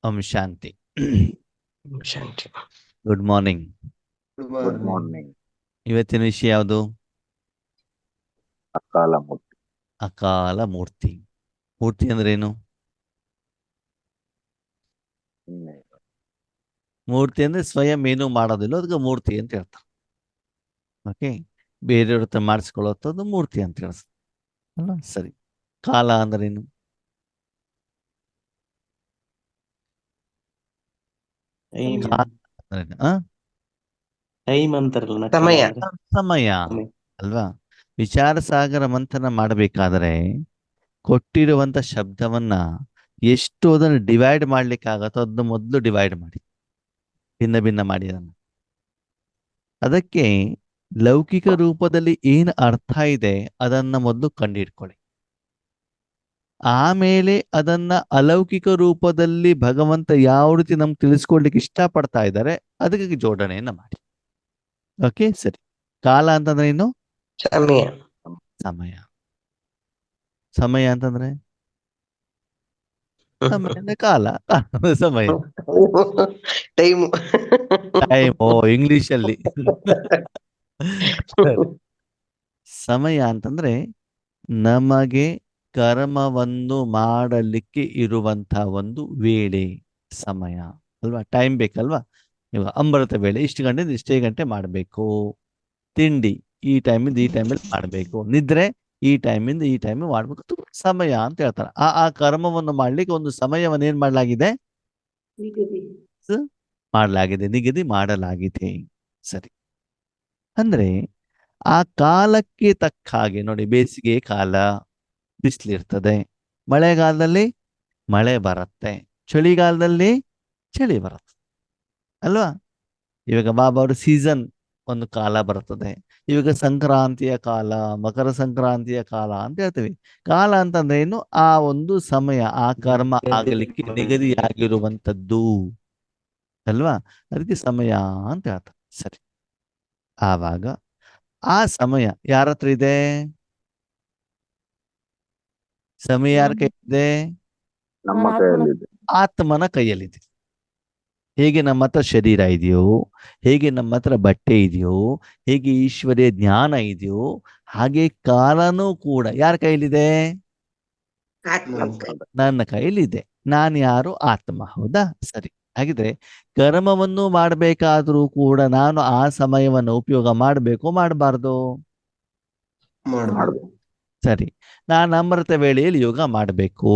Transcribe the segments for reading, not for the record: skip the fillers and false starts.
ಓಂ ಶಾಂತಿ. ಶಾಂತಿ. Good morning. Good morning. ಇವತ್ತಿನ ವಿಷಯ ಯಾವುದು? ಅಕಾಲ ಮೂರ್ತಿ. ಅಕಾಲ ಮೂರ್ತಿ. ಮೂರ್ತಿ ಅಂದ್ರೆ ಏನು? ಮೂರ್ತಿ ಅಂದ್ರೆ ಸ್ವಯಂ ಏನು ಮಾಡೋದಿಲ್ಲ, ಅದಕ್ಕೆ ಮೂರ್ತಿ ಅಂತ ಹೇಳ್ತಾರೆ. ಓಕೆ, ಬೇರೆಯವ್ರ ಹತ್ರ ಮಾಡಿಸ್ಕೊಳ್ಳೋದು ಮೂರ್ತಿ ಅಂತ ಹೇಳ್ತಾರೆ ಅಲ್ಲ. ಸರಿ, ಕಾಲ ಅಂದ್ರೆ ಏನು? ಕಾಲ ಅಂದ್ರೇನು? ಟೈಮ್ ಅಂತಾರಲ್ಲ, ಸಮಯ. ಸಮಯ ಅಲ್ವಾ? ವಿಚಾರ ಸಾಗರ ಮಂಥನ ಮಾಡಬೇಕಾದ್ರೆ ಕೊಟ್ಟಿರುವಂತ ಶಬ್ದವನ್ನ ಎಷ್ಟು ಅದನ್ನು ಡಿವೈಡ್ ಮಾಡ್ಲಿಕ್ಕೆ ಆಗತ್ತೋ ಅದನ್ನ ಮೊದಲು ಡಿವೈಡ್ ಮಾಡಿ, ಭಿನ್ನ ಭಿನ್ನ ಮಾಡಿ ಅದಕ್ಕೆ ಲೌಕಿಕ ರೂಪದಲ್ಲಿ ಏನು ಅರ್ಥ ಇದೆ ಅದನ್ನ ಮೊದಲು ಕಂಡುಹಿಡ್ಕೊಳ್ಳಿ. ಆಮೇಲೆ ಅದನ್ನ ಅಲೌಕಿಕ ರೂಪದಲ್ಲಿ ಭಗವಂತ ಯಾವ ರೀತಿ ನಮ್ಗೆ ತಿಳಿಸ್ಕೊಡ್ಲಿಕ್ಕೆ ಇಷ್ಟಪಡ್ತಾ ಇದ್ದಾರೆ ಅದಕ್ಕೆ ಜೋಡಣೆಯನ್ನ ಮಾಡಿ. ಓಕೆ, ಸರಿ. ಕಾಲ ಅಂತಂದ್ರೆ ಏನು? ಸಮಯ. ಸಮಯ. ಸಮಯ ಅಂತಂದ್ರೆ ಸಮಯ ಅಂದ್ರೆ ಕಾಲ, ಸಮಯ ಟೈಮ್. ಟೈಮ್. ಓ, ಇಂಗ್ಲಿಷ್ ಅಲ್ಲಿ ಸಮಯ ಅಂತಂದ್ರೆ ನಮಗೆ ಕರ್ಮವನ್ನು ಮಾಡಲಿಕ್ಕೆ ಇರುವಂತ ಒಂದು ವೇಳೆ, ಸಮಯ ಅಲ್ವಾ? ಟೈಮ್ ಬೇಕಲ್ವಾ? ಇವಾಗ ಅಮೃತ ವೇಳೆ ಇಷ್ಟು ಗಂಟೆ ಇಷ್ಟೇ ಗಂಟೆ ಮಾಡಬೇಕು, ತಿಂಡಿ ಈ ಟೈಮಿಂದ ಈ ಟೈಮಲ್ಲಿ ಮಾಡಬೇಕು, ನಿದ್ರೆ ಈ ಟೈಮಿಂದ ಈ ಟೈಮ್ ಮಾಡ್ಬೇಕು, ಸಮಯ ಅಂತ ಹೇಳ್ತಾರೆ. ಆ ಕರ್ಮವನ್ನು ಮಾಡ್ಲಿಕ್ಕೆ ಒಂದು ಸಮಯವನ್ನು ಏನ್ ಮಾಡಲಾಗಿದೆ? ಮಾಡಲಾಗಿದೆ, ನಿಗದಿ ಮಾಡಲಾಗಿದೆ. ಸರಿ, ಅಂದ್ರೆ ಆ ಕಾಲಕ್ಕೆ ತಕ್ಕ ಹಾಗೆ ನೋಡಿ, ಬೇಸಿಗೆ ಕಾಲ ಬಿಸಿಲಿರ್ತದೆ, ಮಳೆಗಾಲದಲ್ಲಿ ಮಳೆ ಬರುತ್ತೆ, ಚಳಿಗಾಲದಲ್ಲಿ ಚಳಿ ಬರುತ್ತೆ ಅಲ್ವಾ? ಇವಾಗ ಬಾಬಾ ಅವರು ಸೀಸನ್ ಒಂದು ಕಾಲ ಬರ್ತದೆ. ಇವಾಗ ಸಂಕ್ರಾಂತಿಯ ಕಾಲ, ಮಕರ ಸಂಕ್ರಾಂತಿಯ ಕಾಲ ಅಂತ ಹೇಳ್ತೀವಿ. ಕಾಲ ಅಂತಂದ್ರೆ ಏನು? ಆ ಒಂದು ಸಮಯ, ಆ ಕರ್ಮ ಆಗಲಿಕ್ಕೆ ನಿಗದಿಯಾಗಿರುವಂಥದ್ದು ಅಲ್ವಾ? ಅದಕ್ಕೆ ಸಮಯ ಅಂತ ಹೇಳ್ತಾರೆ. ಸರಿ, ಆವಾಗ ಆ ಸಮಯ ಯಾರ ಹತ್ರ ಇದೆ? ಸಮಯ ಯಾರ ಕೈ ಇದೆ? ನಮ್ಮ ಕೈಯಲ್ಲಿದೆ. ಆತ್ಮನ ಕೈಯಲ್ಲಿದೆ. ಹೇಗೆ ನಮ್ಮ ಹತ್ರ ಶರೀರ ಇದೆಯೋ, ಹೇಗೆ ನಮ್ಮ ಹತ್ರ ಬಟ್ಟೆ ಇದೆಯೋ, ಹೇಗೆ ಈಶ್ವರ್ಯ ಜ್ಞಾನ ಇದೆಯೋ, ಹಾಗೆ ಕಾಲನೂ ಕೂಡ ಯಾರ ಕೈಲಿದೆ? ನನ್ನ ಕೈಲಿದೆ. ನಾನು ಯಾರು? ಆತ್ಮ. ಹೌದಾ? ಸರಿ, ಹಾಗಿದ್ರೆ ಕರ್ಮವನ್ನು ಮಾಡಬೇಕಾದ್ರೂ ಕೂಡ ನಾನು ಆ ಸಮಯವನ್ನು ಉಪಯೋಗ ಮಾಡಬೇಕು, ಮಾಡಬಾರ್ದು? ಸರಿ, ನಾನು ಅಮೃತ ವೇಳೆಯಲ್ಲಿ ಯೋಗ ಮಾಡಬೇಕು,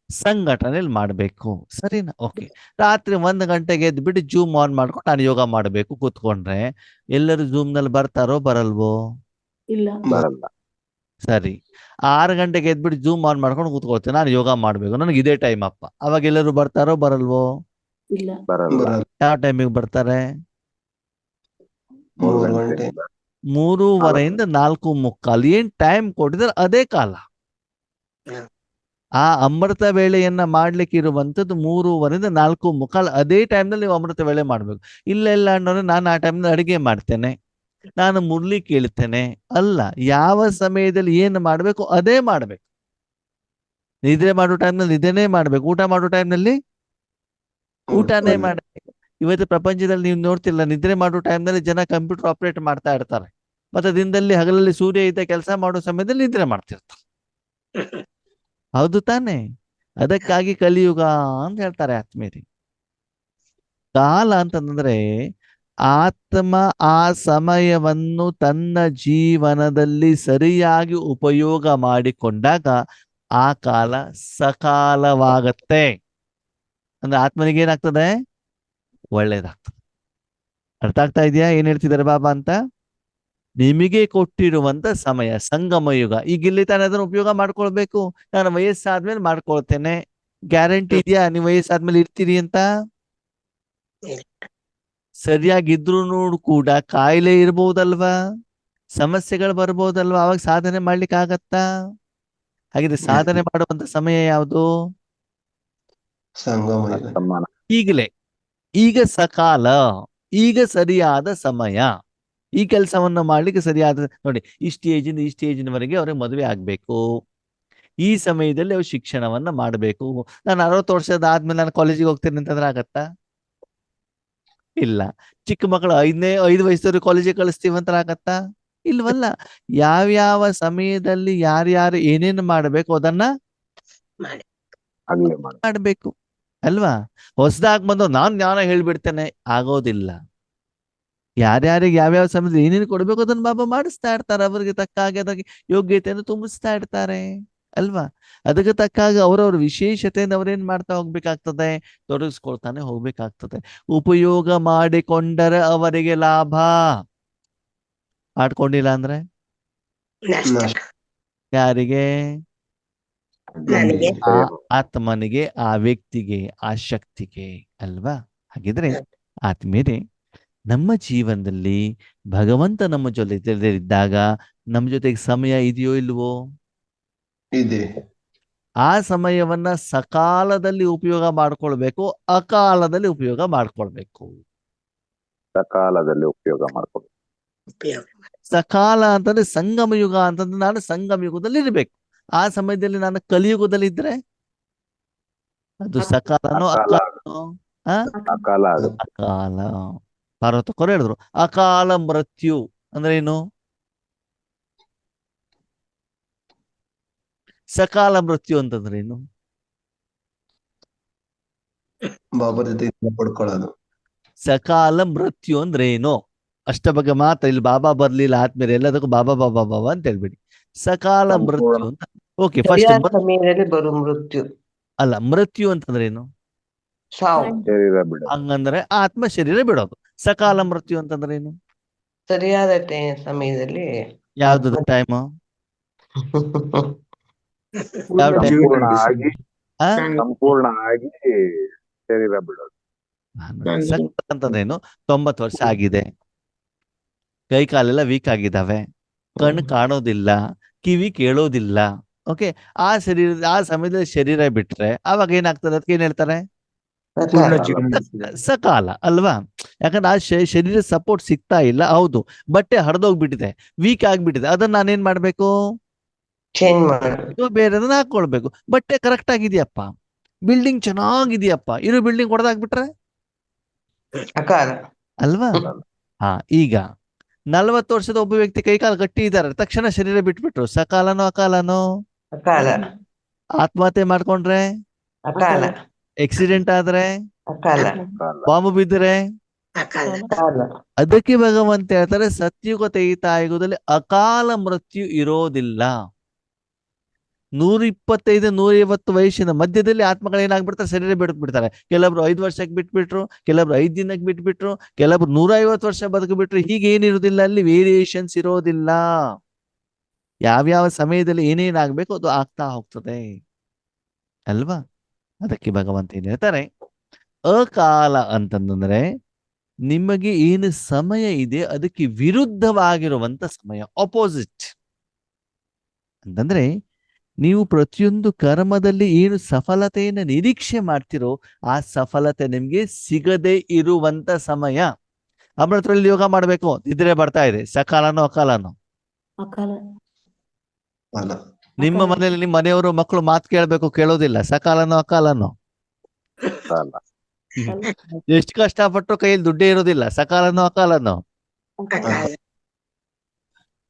ಸಂಘಟನೆಯಲ್ಲಿ ಮಾಡಬೇಕು, ಸರಿನಾ? ಓಕೆ, ರಾತ್ರಿ 1 ಗಂಟೆಗೆ ಎದ್ಬಿಟ್ಟು ಜೂಮ್ ಆನ್ ಮಾಡ್ಕೊಂಡು ನಾನು ಯೋಗ ಮಾಡಬೇಕು ಕೂತ್ಕೊಂಡ್ರೆ ಎಲ್ಲರೂ ಜೂಮ್ ನಲ್ಲಿ ಬರ್ತಾರೋ ಬರಲ್ವೋ? ಇಲ್ಲ, ಬರಲ್ಲ. ಸರಿ, 6 ಗಂಟೆಗೆ ಎದ್ಬಿಟ್ಟು ಜೂಮ್ ಆನ್ ಮಾಡ್ಕೊಂಡು ಕೂತ್ಕೊಳ್ತೇನೆ, ನಾನು ಯೋಗ ಮಾಡಬೇಕು, ನನಗೆ ಇದೇ ಟೈಮ್ ಅಪ್ಪ, ಅವಾಗ ಎಲ್ಲರೂ ಬರ್ತಾರೋ ಬರಲ್ವೋ? ಇಲ್ಲ, ಬರಲ್ಲ. ಯಾವ ಟೈಮಿಗೆ ಬರ್ತಾರೆ? 3 ಗಂಟೆ. 3:15 4:45 ಏನ್ ಟೈಮ್ ಕೊಟ್ಟಿದ್ರೆ ಅದೇ ಕಾಲ. ಆ ಅಮೃತ ವೇಳೆಯನ್ನ ಮಾಡ್ಲಿಕ್ಕೆ ಇರುವಂತದ್ದು 3:15 4:45, ಅದೇ ಟೈಮ್ನಲ್ಲಿ ನೀವು ಅಮೃತ ವೇಳೆ ಮಾಡ್ಬೇಕು. ಇಲ್ಲ ಅನ್ನೋರು ನಾನು ಆ ಟೈಮ್ನಲ್ಲಿ ಅಡಿಗೆ ಮಾಡ್ತೇನೆ, ನಾನು ಮುರಳಿ ಕೇಳ್ತೇನೆ, ಅಲ್ಲ, ಯಾವ ಸಮಯದಲ್ಲಿ ಏನು ಮಾಡ್ಬೇಕು ಅದೇ ಮಾಡ್ಬೇಕು. ನಿದ್ರೆ ಮಾಡೋ ಟೈಮ್ನಲ್ಲಿ ನಿದ್ದೆನೇ ಮಾಡ್ಬೇಕು, ಊಟ ಮಾಡೋ ಟೈಮ್ನಲ್ಲಿ ಊಟನೇ ಮಾಡ್ಬೇಕು. ಇವತ್ತು ಪ್ರಪಂಚದಲ್ಲಿ ನೀವು ನೋಡ್ತಿಲ್ಲ, ನಿದ್ರೆ ಮಾಡೋ ಟೈಮ್ನಲ್ಲಿ ಜನ ಕಂಪ್ಯೂಟರ್ ಆಪರೇಟ್ ಮಾಡ್ತಾ ಇರ್ತಾರೆ, ಮತ್ತೆ ದಿನದಲ್ಲಿ ಹಗಲಲ್ಲಿ ಸೂರ್ಯ ಇದ್ದ ಕೆಲಸ ಮಾಡೋ ಸಮಯದಲ್ಲಿ ನಿದ್ರೆ ಮಾಡ್ತಿರ್ತಾರೆ. ಹೌದು ತಾನೆ? ಅದಕ್ಕಾಗಿ ಕಲಿಯುಗ ಅಂತ ಹೇಳ್ತಾರೆ ಆತ್ಮೀಯರಿ. ಕಾಲ ಅಂತಂದ್ರೆ ಆತ್ಮ ಆ ಸಮಯವನ್ನು ತನ್ನ ಜೀವನದಲ್ಲಿ ಸರಿಯಾಗಿ ಉಪಯೋಗ ಮಾಡಿಕೊಂಡಾಗ ಆ ಕಾಲ ಸಕಾಲವಾಗತ್ತೆ. ಅಂದ್ರೆ ಆತ್ಮನಿಗೆ ಏನಾಗ್ತದೆ? ಒಳ್ಳೇದಾಗ್ತದೆ. ಅರ್ಥ ಆಗ್ತಾ ಇದೆಯಾ ಏನ್ ಹೇಳ್ತಿದ್ದಾರೆ ಬಾಬಾ ಅಂತ? ನಿಮಗೆ ಕೊಟ್ಟಿರುವಂತ ಸಮಯ ಸಂಗಮ ಯುಗ. ಈಗ ಇಲ್ಲಿ ತಾನೇ ಅದನ್ನು ಉಪಯೋಗ ಮಾಡ್ಕೊಳ್ಬೇಕು. ನಾನು ವಯಸ್ಸಾದ್ಮೇಲೆ ಮಾಡ್ಕೊಳ್ತೇನೆ, ಗ್ಯಾರಂಟಿ ಇದೆಯಾ ನೀವು ವಯಸ್ಸಾದ್ಮೇಲೆ ಇರ್ತೀರಿ ಅಂತ? ಸರಿಯಾಗಿದ್ರು ಕೂಡ ಕಾಯಿಲೆ ಇರ್ಬೋದಲ್ವಾ, ಸಮಸ್ಯೆಗಳು ಬರ್ಬೋದಲ್ವಾ, ಅವಾಗ ಸಾಧನೆ ಮಾಡ್ಲಿಕ್ಕೆ ಆಗತ್ತಾ? ಹಾಗಿದ್ರೆ ಸಾಧನೆ ಮಾಡುವಂತ ಸಮಯ ಯಾವುದು? ಈಗಲೇ, ಈಗ ಸಕಾಲ, ಈಗ ಸರಿಯಾದ ಸಮಯ. ಈ ಕೆಲಸವನ್ನು ಮಾಡ್ಲಿಕ್ಕೆ ಸರಿಯಾದ ನೋಡಿ, ಇಷ್ಟು ಏಜಿಂದ ಇಷ್ಟು ಏಜಿನವರೆಗೆ ಅವ್ರಿಗೆ ಮದುವೆ ಆಗ್ಬೇಕು, ಈ ಸಮಯದಲ್ಲಿ ಅವ್ರು ಶಿಕ್ಷಣವನ್ನ ಮಾಡಬೇಕು. ನಾನು 60 ವರ್ಷದ ಆದ್ಮೇಲೆ ನಾನು ಕಾಲೇಜಿಗೆ ಹೋಗ್ತೇನೆ ಅಂತಂದ್ರೆ ಆಗತ್ತಾ? ಇಲ್ಲ. ಚಿಕ್ಕ ಮಕ್ಕಳು 5 ವಯಸ್ಸವ್ರಿಗೆ ಕಾಲೇಜಿಗೆ ಕಳಿಸ್ತೀವಿ ಅಂತ ಆಗತ್ತಾ? ಇಲ್ವಲ್ಲ. ಯಾವ್ಯಾವ ಸಮಯದಲ್ಲಿ ಯಾರ್ಯಾರು ಏನೇನು ಮಾಡಬೇಕು ಅದನ್ನ ಆಗ್ಲೇ ಮಾಡಿ. ಮಾಡ್ಬೇಕು ಅಲ್ವಾ? ಹೊಸದಾಗಿ ಬಂದು ನಾನ್ ಜ್ಞಾನ ಹೇಳ್ಬಿಡ್ತೇನೆ, ಆಗೋದಿಲ್ಲ. ಯಾರ್ಯಾರಿಗೆ ಯಾವ್ಯಾವ ಸಮಯದಲ್ಲಿ ಏನೇನು ಕೊಡ್ಬೇಕು ಅದನ್ನ ಬಾಬಾ ಮಾಡಿಸ್ತಾ ಇರ್ತಾರೆ. ಅವರಿಗೆ ತಕ್ಕ ಹಾಗೆ ಅದಕ್ಕೆ ಯೋಗ್ಯತೆಯನ್ನು ತುಂಬಿಸ್ತಾ ಇರ್ತಾರೆ ಅಲ್ವಾ? ಅದಕ್ಕೆ ತಕ್ಕ ಹಾಗೆ ಅವರವ್ರ ವಿಶೇಷತೆಯನ್ನು ಅವ್ರೇನ್ ಮಾಡ್ತಾ ಹೋಗ್ಬೇಕಾಗ್ತದೆ, ತೊಡಗಿಸ್ಕೊಳ್ತಾನೆ ಹೋಗ್ಬೇಕಾಗ್ತದೆ. ಉಪಯೋಗ ಮಾಡಿಕೊಂಡರೆ ಅವರಿಗೆ ಲಾಭ, ಮಾಡ್ಕೊಂಡಿಲ್ಲ ಅಂದ್ರೆ ಯಾರಿಗೆ? ನನಗೆ. ಆ ಆತ್ಮನಿಗೆ, ಆ ವ್ಯಕ್ತಿಗೆ, ಆ ಶಕ್ತಿಗೆ ಅಲ್ವಾ? ಹಾಗಿದ್ರೆ ಆತ್ಮೀಯರೇ, ನಮ್ಮ ಜೀವನದಲ್ಲಿ ಭಗವಂತ ನಮ್ಮ ಜೊತೆಲಿದ್ದಾಗ ನಮ್ಮ ಜೊತೆಗೆ ಸಮಯ ಇದೆಯೋ ಇಲ್ವೋ? ಇದೆ. ಆ ಸಮಯವನ್ನ ಸಕಾಲದಲ್ಲಿ ಉಪಯೋಗ ಮಾಡ್ಕೊಳ್ಬೇಕು, ಅಕಾಲದಲ್ಲಿ ಉಪಯೋಗ ಮಾಡ್ಕೊಳ್ಬೇಕು. ಸಕಾಲದಲ್ಲಿ ಉಪಯೋಗ ಮಾಡ್ಕೊಂಡು ಸಕಾಲ ಅಂತಂದ್ರೆ ಸಂಗಮ ಯುಗ ಅಂತಂದ್ರೆ ನಾನು ಸಂಗಮ ಯುಗದಲ್ಲಿ ಇರ್ಬೇಕು. ಆ ಸಮಯದಲ್ಲಿ ನಾನು ಕಲಿಯುಗದಲ್ಲಿ ಇದ್ರೆ ಅದು ಸಕಾಲನೋ ಅಕಾಲ ಅಕಾಲನೋ? ಆ ಅಕಾಲ ಆಗುತ್ತೆ. ಅಕಾಲ. ಪಾರ್ವತಕ್ಕವರು ಹೇಳಿದ್ರು ಅಕಾಲ ಮೃತ್ಯು ಅಂದ್ರೆ ಏನು? ಸಕಾಲ ಮೃತ್ಯು ಅಂತಂದ್ರೆ ಏನು? ಬಾಬಾ ಜೊತೆ ಪಡ್ಕೊಳ್ಳೋದು. ಸಕಾಲ ಮೃತ್ಯು ಅಂದ್ರೆ ಏನು? ಅಷ್ಟ ಬಗ್ಗೆ ಮಾತ್ರ. ಇಲ್ಲಿ ಬಾಬಾ ಬರ್ಲಿಲ್ಲ ಆದ್ಮೇಲೆ ಎಲ್ಲದಕ್ಕೂ ಬಾಬಾ ಬಾಬಾ ಬಾಬಾ ಅಂತ ಹೇಳ್ಬಿಡಿ. ಸಕಾಲ ಮೃತ್ಯು ಅಂತ. ಓಕೆ, ಫಸ್ಟ್ ಸರಿಯಾದ ಸಮಯದಲ್ಲಿ ಬರೋ ಮೃತ್ಯು, ಅಲ್ಲ, ಮೃತ್ಯು ಅಂತಂದ್ರೆ ಏನು? ಸಾವು. ಶರೀರ ಬಿಡ ಹಂಗಂದ್ರೆ ಆತ್ಮ ಶರೀರ ಬಿಡೋದು. ಸಕಾಲ ಮೃತ್ಯು ಅಂತಂದ್ರೆ ಏನು? ಸರಿಯಾದ ಸಮಯದಲ್ಲಿ ಯಾವ್ದು ಟೈಮ್? ಯಾವ ಟೈಮ್? ಸಂಪೂರ್ಣ ಆಗಿ ಶರೀರ ಬಿಡೋದು. ಸಕಾಲ ಅಂತಂದ್ರೇನು? 90 ವರ್ಷ ಆಗಿದೆ, ಕೈ ಕಾಲೆಲ್ಲ ವೀಕ್ ಆಗಿದಾವೆ, ಕಣ್ಣು ಕಾಣೋದಿಲ್ಲ, ಕಿವಿ ಕೇಳೋದಿಲ್ಲ. ಓಕೆ, ಆ ಸಮಯದಲ್ಲಿ ಶರೀರ ಬಿಟ್ರೆ ಅವಾಗ ಏನಾಗ್ತದೆ? ಅದಕ್ಕೆ ಏನ್ ಹೇಳ್ತಾರೆ? ಸಕಾಲ ಅಲ್ವಾ? ಯಾಕಂದ್ರೆ ಆ ಶರೀರ ಸಪೋರ್ಟ್ ಸಿಗ್ತಾ ಇಲ್ಲ. ಹೌದು, ಬಟ್ಟೆ ಹರಿದೋಗ್ಬಿಟ್ಟಿದೆ, ವೀಕ್ ಆಗ್ಬಿಟ್ಟಿದೆ, ಅದನ್ನ ನಾನೇನ್ ಮಾಡ್ಬೇಕು? ಚೇಂಜ್ ಮಾಡಿ ಬೇರೆದನ್ನ ಹಾಕೊಳ್ಬೇಕು. ಬಟ್ಟೆ ಕರೆಕ್ಟ್ ಆಗಿದೆಯಪ್ಪ, ಬಿಲ್ಡಿಂಗ್ ಚೆನ್ನಾಗಿದೆಯಪ್ಪ, ಇರೋ ಬಿಲ್ಡಿಂಗ್ ಹೊಡೆದಾಕ್ಬಿಟ್ರೆ ಅಕಾಲ ಅಲ್ವಾ? ಹಾ, ಈಗ 40 ವರ್ಷದ ಒಬ್ಬ ವ್ಯಕ್ತಿ ಕೈಕಾಲು ಗಟ್ಟಿ ಇದ್ದಾರೆ, ತಕ್ಷಣ ಶರೀರ ಬಿಟ್ಬಿಟ್ರು, ಸಕಾಲನೋ ಅಕಾಲನೋ? ಅಕಾಲ ಆತ್ಮಹತ್ಯೆ ಮಾಡ್ಕೊಂಡ್ರೆ, ಅಕಾಲ ಆಕ್ಸಿಡೆಂಟ್ ಆದ್ರೆ, ಅಕಾಲ ಬಾಂಬು ಬಿದ್ದರೆ, ಅಕಾಲ ಅದಕ್ಕೆ ಭಗವಂತ ಹೇಳ್ತಾರೆ ಸತ್ಯುಗ ತ್ರೇತಾಯುಗದಲ್ಲಿ ಅಕಾಲ ಮೃತ್ಯು ಇರೋದಿಲ್ಲ. 125 150 ವಯಸ್ಸಿನ ಮಧ್ಯದಲ್ಲಿ ಆತ್ಮಗಳೇನಾಗ್ಬಿಡ್ತಾರೆ? ಶರೀರ ಬಿಟ್ಬಿಡ್ತಾರೆ. ಕೆಲವೊಬ್ರು 5 ವರ್ಷಕ್ಕೆ ಬಿಟ್ಬಿಟ್ರು, ಕೆಲವೊಬ್ರು 5 ದಿನಕ್ಕೆ ಬಿಟ್ಬಿಟ್ರು, ಕೆಲವೊಬ್ರು 150 ವರ್ಷ ಬದುಕಿಬಿಟ್ರು. ಹೀಗೆ ಏನಿರುವುದಿಲ್ಲ, ಅಲ್ಲಿ ವೇರಿಯೇಷನ್ಸ್ ಇರೋದಿಲ್ಲ. ಯಾವ್ಯಾವ ಸಮಯದಲ್ಲಿ ಏನೇನಾಗ್ಬೇಕು ಅದು ಆಗ್ತಾ ಹೋಗ್ತದೆ ಅಲ್ವಾ? ಅದಕ್ಕೆ ಭಗವಂತ ಏನ್ ಹೇಳ್ತಾರೆ, ಅಕಾಲ ಅಂತಂದ್ರೆ ನಿಮಗೆ ಏನು ಸಮಯ ಇದೆ ಅದಕ್ಕೆ ವಿರುದ್ಧವಾಗಿರುವಂತ ಸಮಯ, ಅಪೋಸಿಟ್. ಅಂತಂದ್ರೆ ನೀವು ಪ್ರತಿಯೊಂದು ಕರ್ಮದಲ್ಲಿ ಏನು ಸಫಲತೆಯನ್ನು ನಿರೀಕ್ಷೆ ಮಾಡ್ತಿರೋ ಆ ಸಫಲತೆ ನಿಮ್ಗೆ ಸಿಗದೆ ಇರುವಂತ ಸಮಯ. ಅಮೃತರಲ್ಲಿ ಯೋಗ ಮಾಡ್ಬೇಕು ಇದ್ರೆ ಬರ್ತಾ ಇದೆ, ಸಕಾಲನೋ ಅಕಾಲನೋ? ಅಕಾಲ ಅಲ್ಲ. ನಿಮ್ಮ ಮನೆಯಲ್ಲಿ ನಿಮ್ಮ ಮನೆಯವರು ಮಕ್ಕಳು ಮಾತು ಕೇಳಬೇಕು, ಕೇಳೋದಿಲ್ಲ, ಸಕಾಲನೋ ಅಕಾಲನೋ? ಅಕಾಲ ಎಷ್ಟು ಕಷ್ಟಪಟ್ಟರು ಕೈಯಲ್ಲಿ ದುಡ್ಡೇ ಇರೋದಿಲ್ಲ, ಸಕಾಲನೋ ಅಕಾಲನೋ?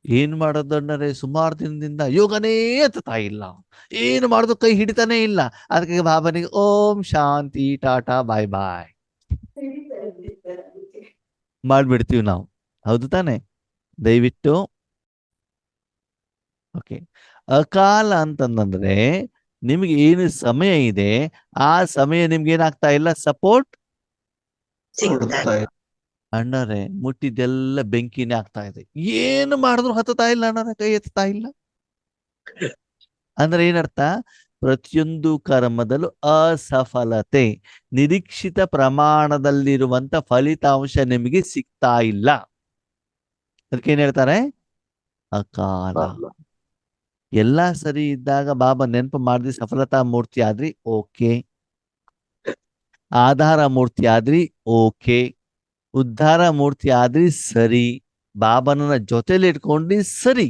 ಏನ್ ಮಾಡೋದಣ್ಣರೇ, ಸುಮಾರು ದಿನದಿಂದ ಯೋಗನೇ ಎತ್ತಾ ಇಲ್ಲ, ಏನು ಮಾಡೋದು ಕೈ ಹಿಡಿತಾನೆ ಇಲ್ಲ. ಅದಕ್ಕೆ ಬಾಬನಿಗೆ ಓಂ ಶಾಂತಿ ಟಾಟಾ ಬಾಯ್ ಬಾಯ್ ಮಾಡ್ಬಿಡ್ತೀವಿ ನಾವು, ಹೌದು ತಾನೆ? ದಯವಿಟ್ಟು ಓಕೆ. ಅಕಾಲ ಅಂತಂದ್ರೆ ನಿಮ್ಗೆ ಏನು ಸಮಯ ಇದೆ ಆ ಸಮಯ ನಿಮ್ಗೆ ಏನಾಗ್ತಾ ಇಲ್ಲ, ಸಪೋರ್ಟ್ ಕೊಡ್ತಾ ಇದೆ. ಅಣ್ಣರೇ ಮುಟ್ಟಿದ್ದೆಲ್ಲ ಬೆಂಕಿನೇ ಆಗ್ತಾ ಇದೆ, ಏನು ಮಾಡಿದ್ರು ಹತ್ತತಾ ಇಲ್ಲ ಅಣ್ಣರೇ, ಕೈ ಎತ್ತಾ ಇಲ್ಲ. ಅಂದ್ರೆ ಏನರ್ಥ? ಪ್ರತಿಯೊಂದು ಕರ್ಮದಲ್ಲೂ ಅಸಫಲತೆ, ನಿರೀಕ್ಷಿತ ಪ್ರಮಾಣದಲ್ಲಿರುವಂತ ಫಲಿತಾಂಶ ನಿಮಗೆ ಸಿಗ್ತಾ ಇಲ್ಲ. ಅದಕ್ಕೆ ಏನ್ ಹೇಳ್ತಾರೆ? ಅಕಾಲ. ಎಲ್ಲ ಸರಿ ಇದ್ದಾಗ ಬಾಬಾ ನೆನಪು ಮಾಡಿದ್ರಿ, ಸಫಲತಾ ಮೂರ್ತಿ ಆದ್ರಿ, ಓಕೆ. ಆಧಾರ ಮೂರ್ತಿ ಆದ್ರಿ, ಓಕೆ. ಉದ್ಧಾರ ಮೂರ್ತಿ ಆದ್ರಿ, ಸರಿ. ಬಾಬನನ್ನ ಜೊತೆಲಿ ಇಟ್ಕೊಂಡ್ರಿ, ಸರಿ.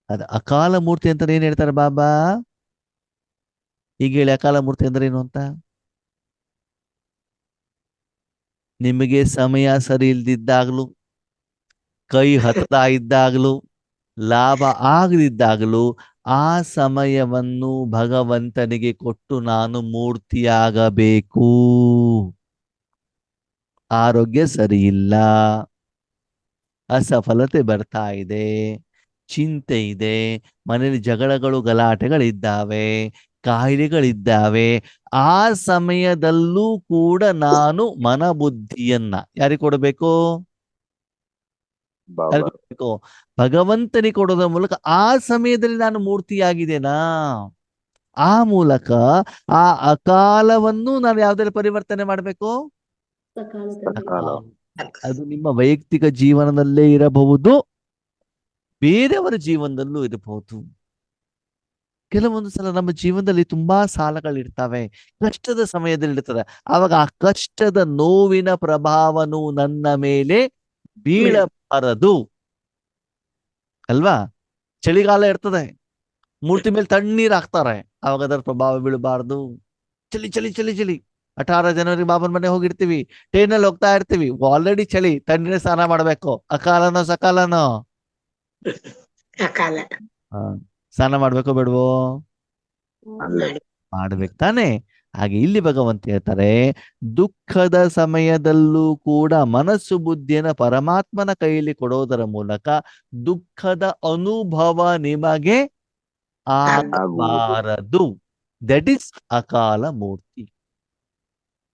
ಅದು ಅಕಾಲ ಮೂರ್ತಿ ಅಂತ ಏನ್ ಹೇಳ್ತಾರೆ ಬಾಬಾ? ಈಗ ಹೇಳಿ, ಅಕಾಲ ಮೂರ್ತಿ ಅಂದ್ರೆ ಏನು ಅಂತ. ನಿಮಗೆ ಸಮಯ ಸರಿ ಇಲ್ದಿದ್ದಾಗ್ಲೂ, ಕೈ ಹತ್ತದ ಇದ್ದಾಗ್ಲೂ, ಲಾಭ ಆಗದಿದ್ದಾಗಲೂ ಆ ಸಮಯವನ್ನು ಭಗವಂತನಿಗೆ ಕೊಟ್ಟು ನಾನು ಮೂರ್ತಿಯಾಗಬೇಕು. ಆರೋಗ್ಯ ಸರಿ ಇಲ್ಲ, ಅಸಫಲತೆ ಬರ್ತಾ ಇದೆ, ಚಿಂತೆ ಇದೆ, ಮನೆಯಲ್ಲಿ ಜಗಳಗಳು ಗಲಾಟೆಗಳಿದ್ದಾವೆ, ಕಾಯಿಲೆಗಳಿದ್ದಾವೆ. ಆ ಸಮಯದಲ್ಲೂ ಕೂಡ ನಾನು ಮನಬುದ್ಧಿಯನ್ನ ಯಾರಿಗೆ ಕೊಡಬೇಕು? ಬಾಬಾ ಯಾರಿಗೆ ಕೊಡಬೇಕು? ಭಗವಂತನಿಗೆ ಕೊಡೋದ್ರ ಮೂಲಕ ಆ ಸಮಯದಲ್ಲಿ ನಾನು ಮೂರ್ತಿಯಾಗಿದ್ದೇನಾ, ಆ ಮೂಲಕ ಆ ಅಕಾಲವನ್ನು ನಾನು ಯಾವ್ದ್ರಲ್ಲಿ ಪರಿವರ್ತನೆ ಮಾಡಬೇಕು? ಸಕಾಲ ಅದು ನಿಮ್ಮ ವೈಯಕ್ತಿಕ ಜೀವನದಲ್ಲೇ ಇರಬಹುದು, ಬೇರೆಯವರ ಜೀವನದಲ್ಲೂ ಇರಬಹುದು. ಕೆಲವೊಂದು ಸಲ ನಮ್ಮ ಜೀವನದಲ್ಲಿ ತುಂಬಾ ಸಾಲಗಳಿರ್ತವೆ, ಕಷ್ಟದ ಸಮಯದಲ್ಲಿ ಇರ್ತದೆ. ಆವಾಗ ಆ ಕಷ್ಟದ ನೋವಿನ ಪ್ರಭಾವನು ನನ್ನ ಮೇಲೆ ಬೀಳಬಾರದು ಅಲ್ವಾ? ಚಳಿಗಾಲ ಇರ್ತದೆ, ಮೂರ್ತಿ ಮೇಲೆ ತಣ್ಣೀರ್ ಹಾಕ್ತಾರೆ, ಆವಾಗ ಅದರ ಪ್ರಭಾವ ಬೀಳಬಾರ್ದು. ಚಳಿ ಚಳಿ ಚಳಿ ಚಳಿ 18 ಜನವರಿ ಬಾಬನ ಮನೆ ಹೋಗಿರ್ತೀವಿ, ಟ್ರೈನಲ್ಲಿ ಹೋಗ್ತಾ ಇರ್ತೀವಿ, ಆಲ್ರೆಡಿ ಚಳಿ, ತಣ್ಣೀರ ಸ್ನಾನ ಮಾಡ್ಬೇಕು. ಅಕಾಲನೋ ಸಕಾಲನೋ? ಅಕಾಲ ಹಾ, ಸ್ನಾನ ಮಾಡ್ಬೇಕೋ ಬೇಡವೋ? ಅಲ್ಲೇ ಮಾಡ್ಬೇಕು ತಾನೆ. ಹಾಗೆ ಇಲ್ಲಿ ಭಗವಂತ ಹೇಳ್ತಾರೆ, ದುಃಖದ ಸಮಯದಲ್ಲೂ ಕೂಡ ಮನಸ್ಸು ಬುದ್ಧಿಯನ್ನ ಪರಮಾತ್ಮನ ಕೈಯಲ್ಲಿ ಕೊಡೋದರ ಮೂಲಕ ದುಃಖದ ಅನುಭವ ನಿಮಗೆ ಆಗಬಾರದು. ದಟ್ ಇಸ್ ಅಕಾಲ ಮೂರ್ತಿ.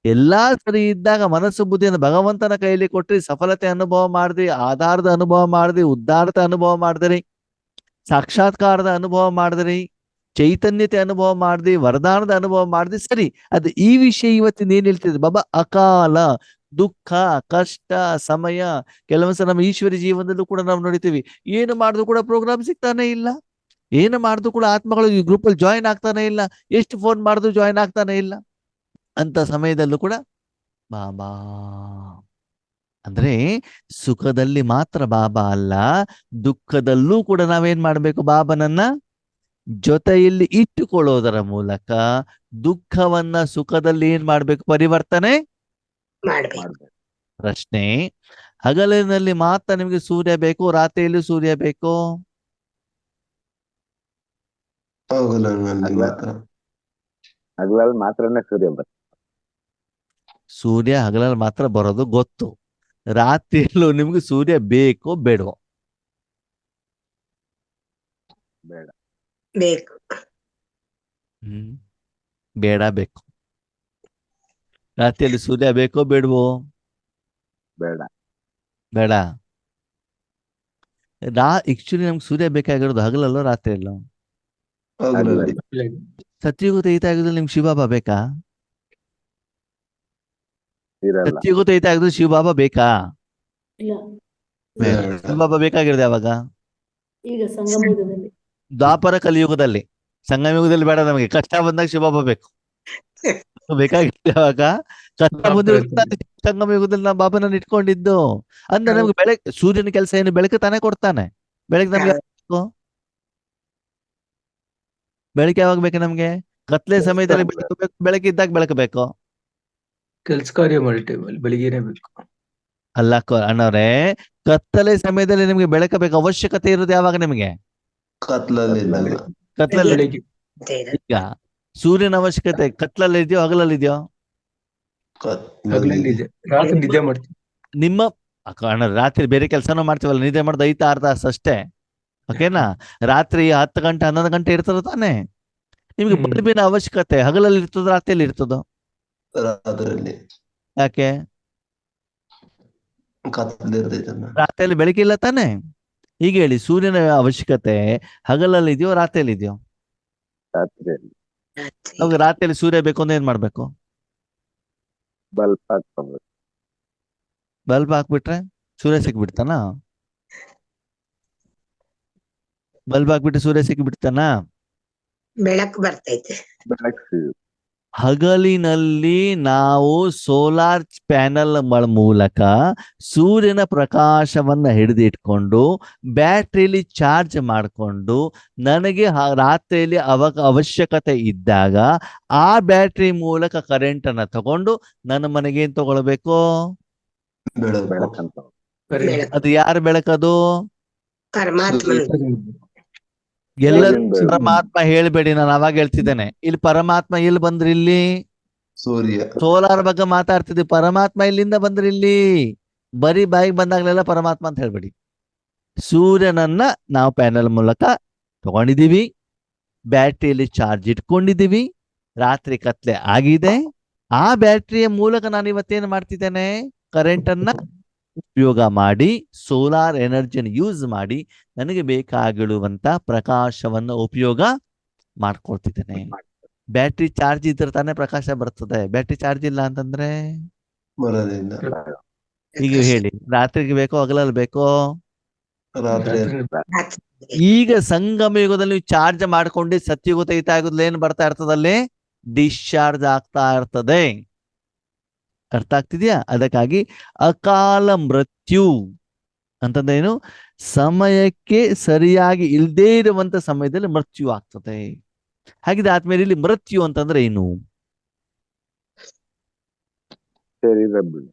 ಎಲ್ಲಾ ಸರಿ ಇದ್ದಾಗ ಮನಸ್ಸು ಬುದ್ಧಿಯನ್ನು ಭಗವಂತನ ಕೈಯಲ್ಲಿ ಕೊಟ್ರಿ, ಸಫಲತೆ ಅನುಭವ ಮಾಡಿದ್ರಿ, ಆಧಾರದ ಅನುಭವ ಮಾಡಿದ್ರಿ, ಉದ್ಧಾರದ ಅನುಭವ ಮಾಡಿದ್ರಿ, ಸಾಕ್ಷಾತ್ಕಾರದ ಅನುಭವ ಮಾಡಿದ್ರಿ, ಚೈತನ್ಯತೆ ಅನುಭವ ಮಾಡಿದ್ರಿ, ವರದಾನದ ಅನುಭವ ಮಾಡಿದ್ರಿ. ಸರಿ, ಅದು ಈ ವಿಷಯ ಇವತ್ತಿನ ಏನ್ ಹೇಳ್ತಿದ್ರು ಬಾಬಾ? ಅಕಾಲ, ದುಃಖ, ಕಷ್ಟ, ಸಮಯ. ಕೆಲವೊಂದ್ಸಲ ನಮ್ಮ ಈಶ್ವರಿ ಜೀವನದಲ್ಲೂ ಕೂಡ ನಾವು ನೋಡಿತೀವಿ, ಏನು ಮಾಡಿದ್ರು ಕೂಡ ಪ್ರೋಗ್ರಾಮ್ ಸಿಗ್ತಾನೆ ಇಲ್ಲ, ಏನು ಮಾಡಿದ್ರು ಕೂಡ ಆತ್ಮಗಳು ಈ ಗ್ರೂಪ್ ಅಲ್ಲಿ ಜಾಯಿನ್ ಆಗ್ತಾನೆ ಇಲ್ಲ, ಎಷ್ಟು ಫೋನ್ ಮಾಡಿದ್ರು ಜಾಯಿನ್ ಆಗ್ತಾನೆ ಇಲ್ಲ. ಅಂತ ಸಮಯದಲ್ಲೂ ಕೂಡ ಬಾಬಾ ಅಂದ್ರೆ ಸುಖದಲ್ಲಿ ಮಾತ್ರ ಬಾಬಾ ಅಲ್ಲ, ದುಃಖದಲ್ಲೂ ಕೂಡ ನಾವೇನ್ ಮಾಡ್ಬೇಕು? ಬಾಬನನ್ನ ಜೊತೆಯಲ್ಲಿ ಇಟ್ಟುಕೊಳ್ಳೋದರ ಮೂಲಕ ದುಃಖವನ್ನ ಸುಖದಲ್ಲಿ ಏನ್ ಮಾಡ್ಬೇಕು? ಪರಿವರ್ತನೆ ಮಾಡ್ಬೇಕು. ಮಾಡ್ಬೇಕು. ಪ್ರಶ್ನೆ, ಹಗಲಿನಲ್ಲಿ ಮಾತ್ರ ನಿಮ್ಗೆ ಸೂರ್ಯ ಬೇಕು, ರಾತ್ರಿಯಲ್ಲಿ ಸೂರ್ಯ ಬೇಕು? ಹಗಲಲ್ಲಿ ಮಾತ್ರ. ಹಗಲಲ್ಲಿ ಮಾತ್ರನೇ ಸೂರ್ಯ ಬರುತ್ತೆ. ಸೂರ್ಯ ಹಗಲಲ್ಲಿ ಮಾತ್ರ ಬರೋದು ಗೊತ್ತು, ರಾತ್ರಿಯಲ್ಲೂ ನಿಮ್ಗೆ ಸೂರ್ಯ ಬೇಕೋ ಬೇಡವೋ? ಬೇಡ. ಬೇಕು. ಬೇಡ, ಬೇಕು. ರಾತ್ರಿಯಲ್ಲಿ ಸೂರ್ಯ ಬೇಕೋ ಬೇಡವೋ? ಬೇಡ. ಬೇಡ. ಆಕ್ಚುಲಿ ನಮ್ಗೆ ಸೂರ್ಯ ಬೇಕಾಗಿರೋದು ಹಗಲಲ್ಲೋ ರಾತ್ರಿಯಲ್ಲೋ? ಹಗಲಲ್ಲಿ. ಸತ್ಯುಗ ತೈತ ಆಗಿದ್ರೆ ನಿಮ್ಗೆ ಶಿವಬಾಬಾ ಬೇಕಾ? ಇರಲ್ಲ. ಸತ್ಯುಗ ತೈತ ಆಗಿದ್ರೆ ಶಿವಬಾಬಾ ಬೇಕಾ? ಬೇಡ. ಶಿವಬಾಬಾ ಬೇಕಾಗಿರೋದು ಯಾವಾಗ? ಈಗ ಸಂಗಮಯುಗದಲ್ಲಿ. ದ್ವಾಪರ ಕಲಿಯುಗದಲ್ಲಿ. ಸಂಗಮ ಯುಗದಲ್ಲಿ ಬೇಡ, ನಮಗೆ ಕಷ್ಟ ಬಂದಾಗ ಶಿವಬಾಬಾ ಬೇಕು. ಬೇಕಾಗಿರೋದು ಯಾವಾಗ? ಕಷ್ಟ ಬಂದಿರೋ ಸಂಗಮ ಯುಗದಲ್ಲಿ ನಾವು ಬಾಬಾನ ಇಟ್ಕೊಂಡಿದ್ದು. ಅಂದ್ರೆ ನಮ್ಗೆ ಬೆಳಗ್ಗೆ ಸೂರ್ಯನ ಕೆಲಸ ಏನು? ಬೆಳಕು ತಾನೇ ಕೊಡ್ತಾನೆ. ಬೆಳಗ್ಗೆ ನಮ್ಗೆ ಬೇಕು? ಬೆಳಗ್ಗೆ ಯಾವಾಗ ಬೇಕು ನಮ್ಗೆ? ಕತ್ಲೆ ಸಮಯದಲ್ಲಿ ಬೆಳಕು ಬೇಕು, ಬೆಳಕಿದ್ದಾಗ ಬೆಳಕು ಬೇಕು. ಕೆಲ್ಸ ಕಾರ್ಯ ಮಾಡಿ ಟೈಮಲ್ಲಿ ಬೆಳಿಗ್ಗೆನೆ ಬೇಕು. ಅಲ್ಲ ಅಣ್ಣವ್ರೆ, ಕತ್ತಲೆ ಸಮಯದಲ್ಲಿ ನಿಮ್ಗೆ ಬೆಳಕ ಬೇಕು. ಅವಶ್ಯಕತೆ ಇರೋದು ಯಾವಾಗ ನಿಮ್ಗೆ? ಕತ್ಲಲ್ಲಿ ಇದ್ದಾಗ. ಕತ್ಲಲ್ಲಿ. ಬೆಳಿಗ್ಗೆ ಈಗ ಸೂರ್ಯನ ಅವಶ್ಯಕತೆ ಕತ್ಲಲ್ಲಿ ಇದೆಯೋ ಹಗಲಲ್ಲಿ ಇದೆಯೋ? ಹಗಲಲ್ಲಿ ಇದೆ, ರಾತ್ರಿ ನಿದ್ದೆ ಮಾಡ್ತೀವಿ. ನಿಮ್ಮ ಅಣ್ಣ ರಾತ್ರಿ ಬೇರೆ ಕೆಲಸನೂ ಮಾಡ್ತೀವಲ್ಲ, ನಿದ್ದೆ ಮಾಡೋದು 5-6 ತಾಸು ಅಷ್ಟೇ, ಓಕೆನಾ? ರಾತ್ರಿ 10 ಗಂಟೆ 11 ಗಂಟೆ ಇರ್ತದ ತಾನೆ. ನಿಮ್ಗೆ ಬಲ್ಬಿನ ಅವಶ್ಯಕತೆ ಹಗಲಲ್ಲಿ ಇರ್ತದ, ರಾತ್ರಿಯಲ್ಲಿ ಇರ್ತದೋ? ರಾತ್ರಿಯಲ್ಲಿ. ಯಾಕೆ? ಕತ್ಲಿರ್ತೈತಲ್ಲ. ರಾತ್ರಿಯಲ್ಲಿ ಬೆಳಕಿಲ್ಲ ತಾನೆ. ಈಗ ಹೇಳಿ, ಸೂರ್ಯನ ಅವಶ್ಯಕತೆ ಹಗಲಲ್ಲಿ ಇದೆಯೋ ರಾತ್ರಿಯಲ್ಲಿ ಇದೆಯೋ? ರಾತ್ರಿಯಲ್ಲಿ. ಅವಾಗ ರಾತ್ರಿಯಲ್ಲಿ ಸೂರ್ಯ ಬೇಕು ಅಂದ್ರೆ ಏನ್ ಮಾಡ್ಬೇಕು? ಬಲ್ಪ್ ಹಾಕ್ಬೇಕು. ಬಲ್ಬ್ ಹಾಕ್ಬಿಟ್ರೆ ಸೂರ್ಯ ಸಿಕ್ಬಿಡ್ತಾನ? ಬಲ್ಬ್ ಹಾಕ್ಬಿಟ್ರೆ ಸೂರ್ಯ ಸಿಕ್ಬಿಡ್ತಾನ? ಬೆಳಕು ಬರ್ತೈತೆ. ಬೆಳಕು ಹಗಲಿನಲ್ಲಿ ನಾವು ಸೋಲಾರ್ ಪ್ಯಾನಲ್ ಮೂಲಕ ಸೂರ್ಯನ ಪ್ರಕಾಶವನ್ನ ಹಿಡಿದಿಟ್ಕೊಂಡು ಬ್ಯಾಟ್ರಿಲಿ ಚಾರ್ಜ್ ಮಾಡಿಕೊಂಡು ನನಗೆ ರಾತ್ರಿಯಲ್ಲಿ ಅವಶ್ಯಕತೆ ಇದ್ದಾಗ ಆ ಬ್ಯಾಟ್ರಿ ಮೂಲಕ ಕರೆಂಟ್ ಅನ್ನ ತಗೊಂಡು ನನ್ನ ಮನೆಗೆ ಏನ್ ತಗೊಳ್ಬೇಕು? ಬೆಳಕು ಬೆಳಕಂತ ಬೆಳಕು. ಅದು ಯಾರ ಬೆಳಕದು? ಪರಮಾತ್ಮನ ಎಲ್ಲ ಬೆಳಕು. ಪರಮಾತ್ಮ ಹೇಳ್ಬೇಡಿ, ನಾನು ಅವಾಗ ಹೇಳ್ತಿದ್ದೇನೆ. ಇಲ್ಲಿ ಪರಮಾತ್ಮ ಎಲ್ಲಿ ಬಂದ್ರಿ? ಇಲ್ಲಿ ಸೂರ್ಯ ಸೋಲಾರ್ ಬಗ್ಗೆ ಮಾತಾಡ್ತಿದ್ವಿ. ಪರಮಾತ್ಮ ಇಲ್ಲಿಂದ ಬಂದ್ರಿ ಇಲ್ಲಿ. ಬರೀ ಬಾಯಿಗೆ ಬಂದಾಗ್ಲೆಲ್ಲ ಪರಮಾತ್ಮ ಅಂತ ಹೇಳ್ಬೇಡಿ. ಸೂರ್ಯನನ್ನ ನಾವು ಪ್ಯಾನಲ್ ಮೂಲಕ ತಗೊಂಡಿದೀವಿ, ಬ್ಯಾಟ್ರಿಯಲ್ಲಿ ಚಾರ್ಜ್ ಇಟ್ಕೊಂಡಿದೀವಿ, ರಾತ್ರಿ ಕತ್ಲೆ ಆಗಿದೆ. ಆ ಬ್ಯಾಟ್ರಿಯ ಮೂಲಕ ನಾನು ಇವತ್ತೇನು ಮಾಡ್ತಿದ್ದೇನೆ? ಕರೆಂಟ್ ಅನ್ನ ಉಪಯೋಗ ಮಾಡಿ, ಸೋಲಾರ್ ಎನರ್ಜಿಯನ್ನು ಯೂಸ್ ಮಾಡಿ ನನಗೆ ಬೇಕಾಗಿರುವಂತ ಪ್ರಕಾಶವನ್ನು ಉಪಯೋಗ ಮಾಡ್ಕೊಳ್ತಿದ್ದೇನೆ. ಬ್ಯಾಟ್ರಿ ಚಾರ್ಜ್ ಇದ್ರೆ ತಾನೇ ಪ್ರಕಾಶ ಬರ್ತದೆ. ಬ್ಯಾಟ್ರಿ ಚಾರ್ಜ್ ಇಲ್ಲ ಅಂತಂದ್ರೆ ಬರೋದಿಲ್ಲ. ಈಗ ಹೇಳಿ, ರಾತ್ರಿಗೆ ಬೇಕೋ ಹಗಲಲ್ಲಿ ಬೇಕೋ? ರಾತ್ರಿ ಈಗ ಸಂಗಮ ಯುಗದಲ್ಲಿ ನೀವು ಚಾರ್ಜ್ ಮಾಡ್ಕೊಂಡು ಸತ್ಯುಗ ಆಗೋದ್ರಲ್ಲಿ ಏನ್ ಬರ್ತಾ ಇರ್ತದಲ್ಲಿ? ಡಿಸ್ಚಾರ್ಜ್ ಆಗ್ತಾ ಇರ್ತದೆ. ಅರ್ಥ ಆಗ್ತಿದ್ಯಾ? ಅದಕ್ಕಾಗಿ ಅಕಾಲ ಮೃತ್ಯು ಅಂತಂದೇನು? ಸಮಯಕ್ಕೆ ಸರಿಯಾಗಿ ಇಲ್ದೇ ಇರುವಂತ ಸಮಯದಲ್ಲಿ ಮೃತ್ಯು ಆಗ್ತದೆ. ಹಾಗಿದ್ರೆ ಆದ್ಮೇಲೆ ಇಲ್ಲಿ ಮೃತ್ಯು ಅಂತಂದ್ರೆ ಏನು? ಶರೀರ ಬಿಡು.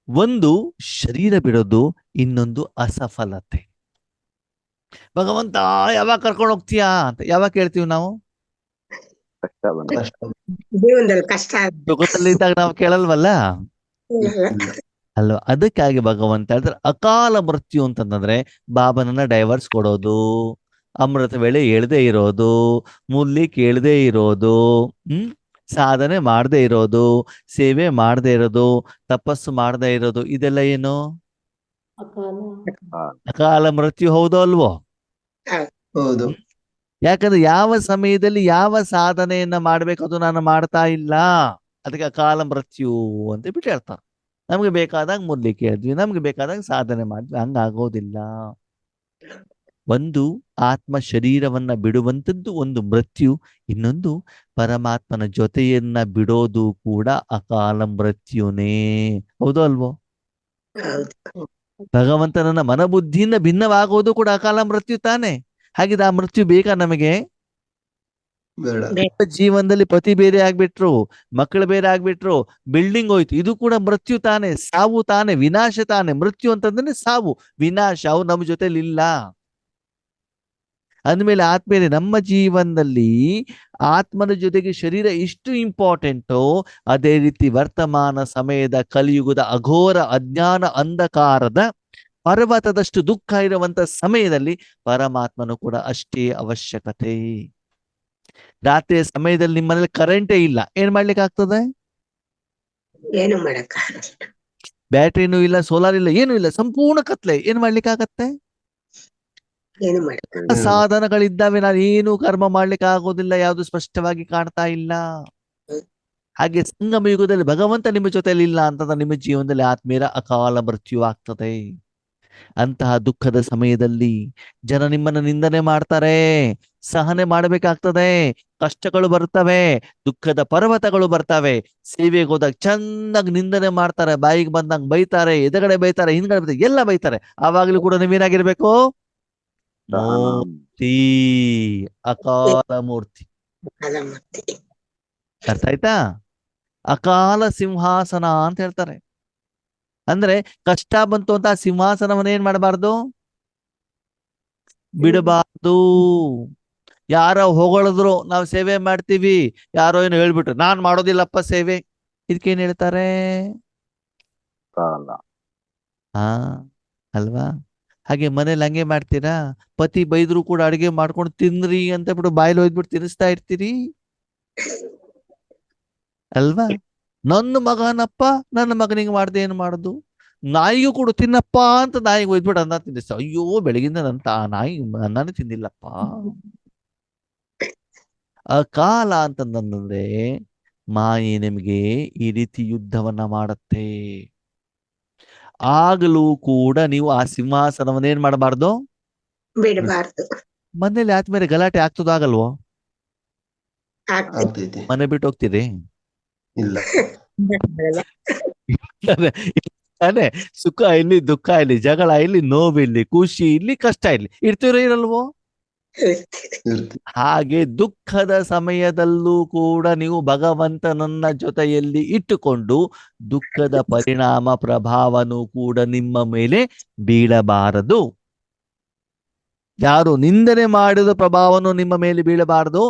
ಒಂದು ಶರೀರ ಬಿಡೋದು, ಇನ್ನೊಂದು ಅಸಫಲತೆ. ಭಗವಂತ ಯಾವಾಗ ಕರ್ಕೊಂಡು ಹೋಗ್ತೀಯಾ ಅಂತ ಯಾವಾಗ ಕೇಳ್ತೀವಿ ನಾವು? ಕಷ್ಟ ಬಂದ ಕಷ್ಟ ಜೀವನದಲ್ಲಿ ಕಷ್ಟ ಜಗತ್ತಲ್ಲಿ ಇದ್ದಾಗ ನಾವು ಕೇಳಲ್ವಲ್ಲ ಅಲ್ವಾ? ಅದಕ್ಕಾಗಿ ಭಗವಂತ ಹೇಳಿದ್ರೆ ಅಕಾಲ ಮೃತ್ಯು ಅಂತಂದ್ರೆ ಬಾಬನನ್ನ ಡೈವರ್ಸ್ ಕೊಡೋದು, ಅಮೃತ ವೇಳೆ ಹೇಳ್ದೇ ಇರೋದು, ಮುಲ್ಲಿ ಕೇಳದೇ ಇರೋದು, ಸಾಧನೆ ಮಾಡದೇ ಇರೋದು, ಸೇವೆ ಮಾಡದೇ ಇರೋದು, ತಪಸ್ಸು ಮಾಡದೇ ಇರೋದು, ಇದೆಲ್ಲ ಏನು? ಅಕಾಲ ಮೃತ್ಯು. ಹೌದೋ ಅಲ್ವೋ? ಹೌದು. ಯಾಕಂದ್ರೆ ಯಾವ ಸಮಯದಲ್ಲಿ ಯಾವ ಸಾಧನೆಯನ್ನ ಮಾಡ್ಬೇಕು ಅದು ನಾನು ಮಾಡ್ತಾ ಇಲ್ಲ, ಅದಕ್ಕೆ ಅಕಾಲ ಮೃತ್ಯು ಅಂತ ಬಿಟ್ಟು ಹೇಳ್ತಾರೆ. ನಮ್ಗೆ ಬೇಕಾದಾಗ ಮುರ್ಲಿ ಕೇಳಿದ್ವಿ, ನಮ್ಗೆ ಬೇಕಾದಾಗ ಸಾಧನೆ ಮಾಡಿದ್ವಿ, ಹಂಗಾಗೋದಿಲ್ಲ. ಒಂದು ಆತ್ಮ ಶರೀರವನ್ನ ಬಿಡುವಂಥದ್ದು ಒಂದು ಮೃತ್ಯು, ಇನ್ನೊಂದು ಪರಮಾತ್ಮನ ಜೊತೆಯನ್ನ ಬಿಡೋದು ಕೂಡ ಅಕಾಲ ಮೃತ್ಯುನೇ. ಹೌದೋ ಅಲ್ವೋ? ಭಗವಂತನನ್ನ ಮನಬುದ್ಧಿಯಿಂದ ಭಿನ್ನವಾಗೋದು ಕೂಡ ಅಕಾಲ ಮೃತ್ಯು ತಾನೆ. ಹಾಗಿದ್ರೆ ಆ ಮೃತ್ಯು ಬೇಕಾ ನಮಗೆ? ಬೇಡ. ಜೀವನದಲ್ಲಿ ಪತಿ ಬೇರೆ ಆಗ್ಬಿಟ್ರು, ಮಕ್ಕಳು ಬೇರೆ ಆಗ್ಬಿಟ್ರು, ಬಿಲ್ಡಿಂಗ್ ಹೋಯ್ತು, ಇದು ಕೂಡ ಮೃತ್ಯು ತಾನೆ, ಸಾವು ತಾನೆ, ವಿನಾಶ ತಾನೆ. ಮೃತ್ಯು ಅಂತಂದ್ರೆ ಸಾವು, ವಿನಾಶ. ಅವು ನಮ್ಮ ಜೊತೆಲಿ ಇಲ್ಲ. ಅಂದ್ಮೇಲೆ ಆದ್ಮೇಲೆ ನಮ್ಮ ಜೀವನದಲ್ಲಿ ಆತ್ಮನ ಜೊತೆಗೆ ಶರೀರ ಎಷ್ಟು ಇಂಪಾರ್ಟೆಂಟೋ, ಅದೇ ರೀತಿ ವರ್ತಮಾನ ಸಮಯದ ಕಲಿಯುಗದ ಅಘೋರ ಅಜ್ಞಾನ ಅಂಧಕಾರದ ಪರ್ವತದಷ್ಟು ದುಃಖ ಇರುವಂತ ಸಮಯದಲ್ಲಿ ಪರಮಾತ್ಮನು ಕೂಡ ಅಷ್ಟೇ ಅವಶ್ಯಕತೆ. ರಾತ್ರಿಯ ಸಮಯದಲ್ಲಿ ನಿಮ್ಮನೇಲಿ ಕರೆಂಟೇ ಇಲ್ಲ, ಏನ್ ಮಾಡ್ಲಿಕ್ಕೆ ಆಗ್ತದೆ? ಏನು ಮಾಡಕ್ಕ ಬ್ಯಾಟ್ರಿನೂ ಇಲ್ಲ, ಸೋಲಾರ್ ಇಲ್ಲ, ಏನು ಇಲ್ಲ, ಸಂಪೂರ್ಣ ಕತ್ಲೆ. ಏನ್ ಮಾಡ್ಲಿಕ್ಕೆ ಆಗತ್ತೆ? ಏನು ಮಾಡಕ್ಕ ಸಾಧನಗಳಿದ್ದಾವೆ, ನಾನು ಏನು ಕರ್ಮ ಮಾಡ್ಲಿಕ್ಕೆ ಆಗೋದಿಲ್ಲ, ಯಾವುದು ಸ್ಪಷ್ಟವಾಗಿ ಕಾಣ್ತಾ ಇಲ್ಲ. ಹಾಗೆ ಸಂಗಮ ಯುಗದಲ್ಲಿ ಭಗವಂತ ನಿಮ್ಮ ಜೊತೆಲಿ ಇಲ್ಲ ಅಂತಂದ್ರೆ ನಿಮ್ಮ ಜೀವನದಲ್ಲಿ ಆತ್ಮೀಯರ ಅಕಾಲ ಮೃತ್ಯು ಆಗ್ತದೆ. ಅಂತಹ ದುಃಖದ ಸಮಯದಲ್ಲಿ ಜನ ನಿಮ್ಮನ್ನ ನಿಂದನೆ ಮಾಡ್ತಾರೆ, ಸಹನೆ ಮಾಡಬೇಕಾಗ್ತದೆ, ಕಷ್ಟಗಳು ಬರ್ತವೆ, ದುಃಖದ ಪರ್ವತಗಳು ಬರ್ತವೆ. ಸೇವೆಗೆ ಹೋದಾಗ ಚೆನ್ನಾಗಿ ನಿಂದನೆ ಮಾಡ್ತಾರೆ, ಬಾಯಿಗೆ ಬಂದಂಗ ಬೈತಾರೆ, ಎದುರುಗಡೆ ಬೈತಾರೆ, ಹಿಂದ್ಗಡೆ ಬೈತಾರೆ, ಎಲ್ಲ ಬೈತಾರೆ. ಆವಾಗ್ಲೂ ಕೂಡ ನೀವೇನಾಗಿರ್ಬೇಕು? ಮೂರ್ತಿ, ಅಕಾಲ ಮೂರ್ತಿ. ಅರ್ಥ ಆಯ್ತಾ? ಅಕಾಲ ಸಿಂಹಾಸನ ಅಂತ ಹೇಳ್ತಾರೆ. ಅಂದ್ರೆ ಕಷ್ಟ ಬಂತು ಅಂತ ಆ ಸಿಂಹಾಸನವನ್ನ ಏನ್ ಮಾಡಬಾರ್ದು? ಬಿಡಬಾರ್ದು. ಯಾರೋ ಹೊಗಳಿದ್ರು, ನಾವು ಸೇವೆ ಮಾಡ್ತೀವಿ, ಯಾರೋ ಏನು ಹೇಳ್ಬಿಟ್ರು, ನಾನ್ ಮಾಡೋದಿಲ್ಲಪ್ಪ ಸೇವೆ, ಇದಕ್ಕೇನ್ ಹೇಳ್ತಾರೆ? ಕಾಲ. ಹಾ ಅಲ್ವಾ? ಹಾಗೆ ಮನೇಲಿ ಹಂಗೆ ಮಾಡ್ತೀರಾ? ಪತಿ ಬೈದ್ರು ಕೂಡ ಅಡಿಗೆ ಮಾಡ್ಕೊಂಡು ತಿನ್ರಿ ಅಂತ ಬಿಟ್ಟು ಬಾಯಲ್ಲಿ ಹೋಯ್ದ್ಬಿಟ್ಟು ತಿನ್ನಿಸ್ತಾ ಇರ್ತೀರಿ ಅಲ್ವಾ? ನನ್ನ ಮಗನಪ್ಪ, ನನ್ನ ಮಗನಿಗೆ ಮಾಡ್ದೆ ಏನು ಮಾಡುದು? ನಾಯಿಗೂ ಕೂಡ ತಿನ್ನಪ್ಪ ಅಂತ ನಾಯಿಗೆ ಒಯ್ದ್ಬಿಟ್ಟು ಅನ್ನ ತಿನ್ನಿಸ್ತಾ. ಅಯ್ಯೋ, ಬೆಳಗಿಂದ ನನ್ನ ನಾಯಿ ಅನ್ನನೇ ತಿಂದಿಲ್ಲಪ್ಪ. ಅಕಾಲ ಅಂತಂದ್ರೆ ಮಾಯೆ ನಿಮಗೆ ಈ ರೀತಿ ಯುದ್ಧವನ್ನ ಮಾಡತ್ತೆ. ಆಗಲೂ ಕೂಡ ನೀವು ಆ ಸಿಂಹಾಸನವನ್ನ ಏನ್ ಮಾಡಬಾರ್ದು? ಬಿಡಬಾರ್ದು. ಮನೇಲಿ ಆದ್ಮೇಲೆ ಗಲಾಟೆ ಆಗ್ತದಾಗಲ್ವೋ? ಆಗ್ತದೆ. ಆಗ್ತೈತಿ. ಮನೆ ಬಿಟ್ಟು ಹೋಗ್ತೀರಿ? ಇಲ್ಲ. ಆಗಲ್ಲ. ಅದೇ ಸುಖ ಇಲ್ಲಿ, ದುಃಖ ಇಲ್ಲಿ, ಜಗಳ ಇಲ್ಲಿ, ನೋವಿಲ್ಲಿ, ಖುಷಿ ಇಲ್ಲಿ, ಕಷ್ಟ ಇಲ್ಲಿ, ಇರ್ತೀರೋ ಇರಲ್ವೋ? ಇರ್ತಿ. ಹಾಗೆ ದುಃಖದ ಸಮಯದಲ್ಲೂ ಕೂಡ ನೀವು ಭಗವಂತನನ್ನ ಜೊತೆಯಲ್ಲಿ ಇಟ್ಟುಕೊಂಡು ದುಃಖದ ಪರಿಣಾಮ ಪ್ರಭಾವನೂ ಕೂಡ ನಿಮ್ಮ ಮೇಲೆ ಬೀಳಬಾರದು. ಯಾರು ನಿಂದನೆ ಮಾಡಿದ ಪ್ರಭಾವನು ನಿಮ್ಮ ಮೇಲೆ ಬೀಳಬಾರದು,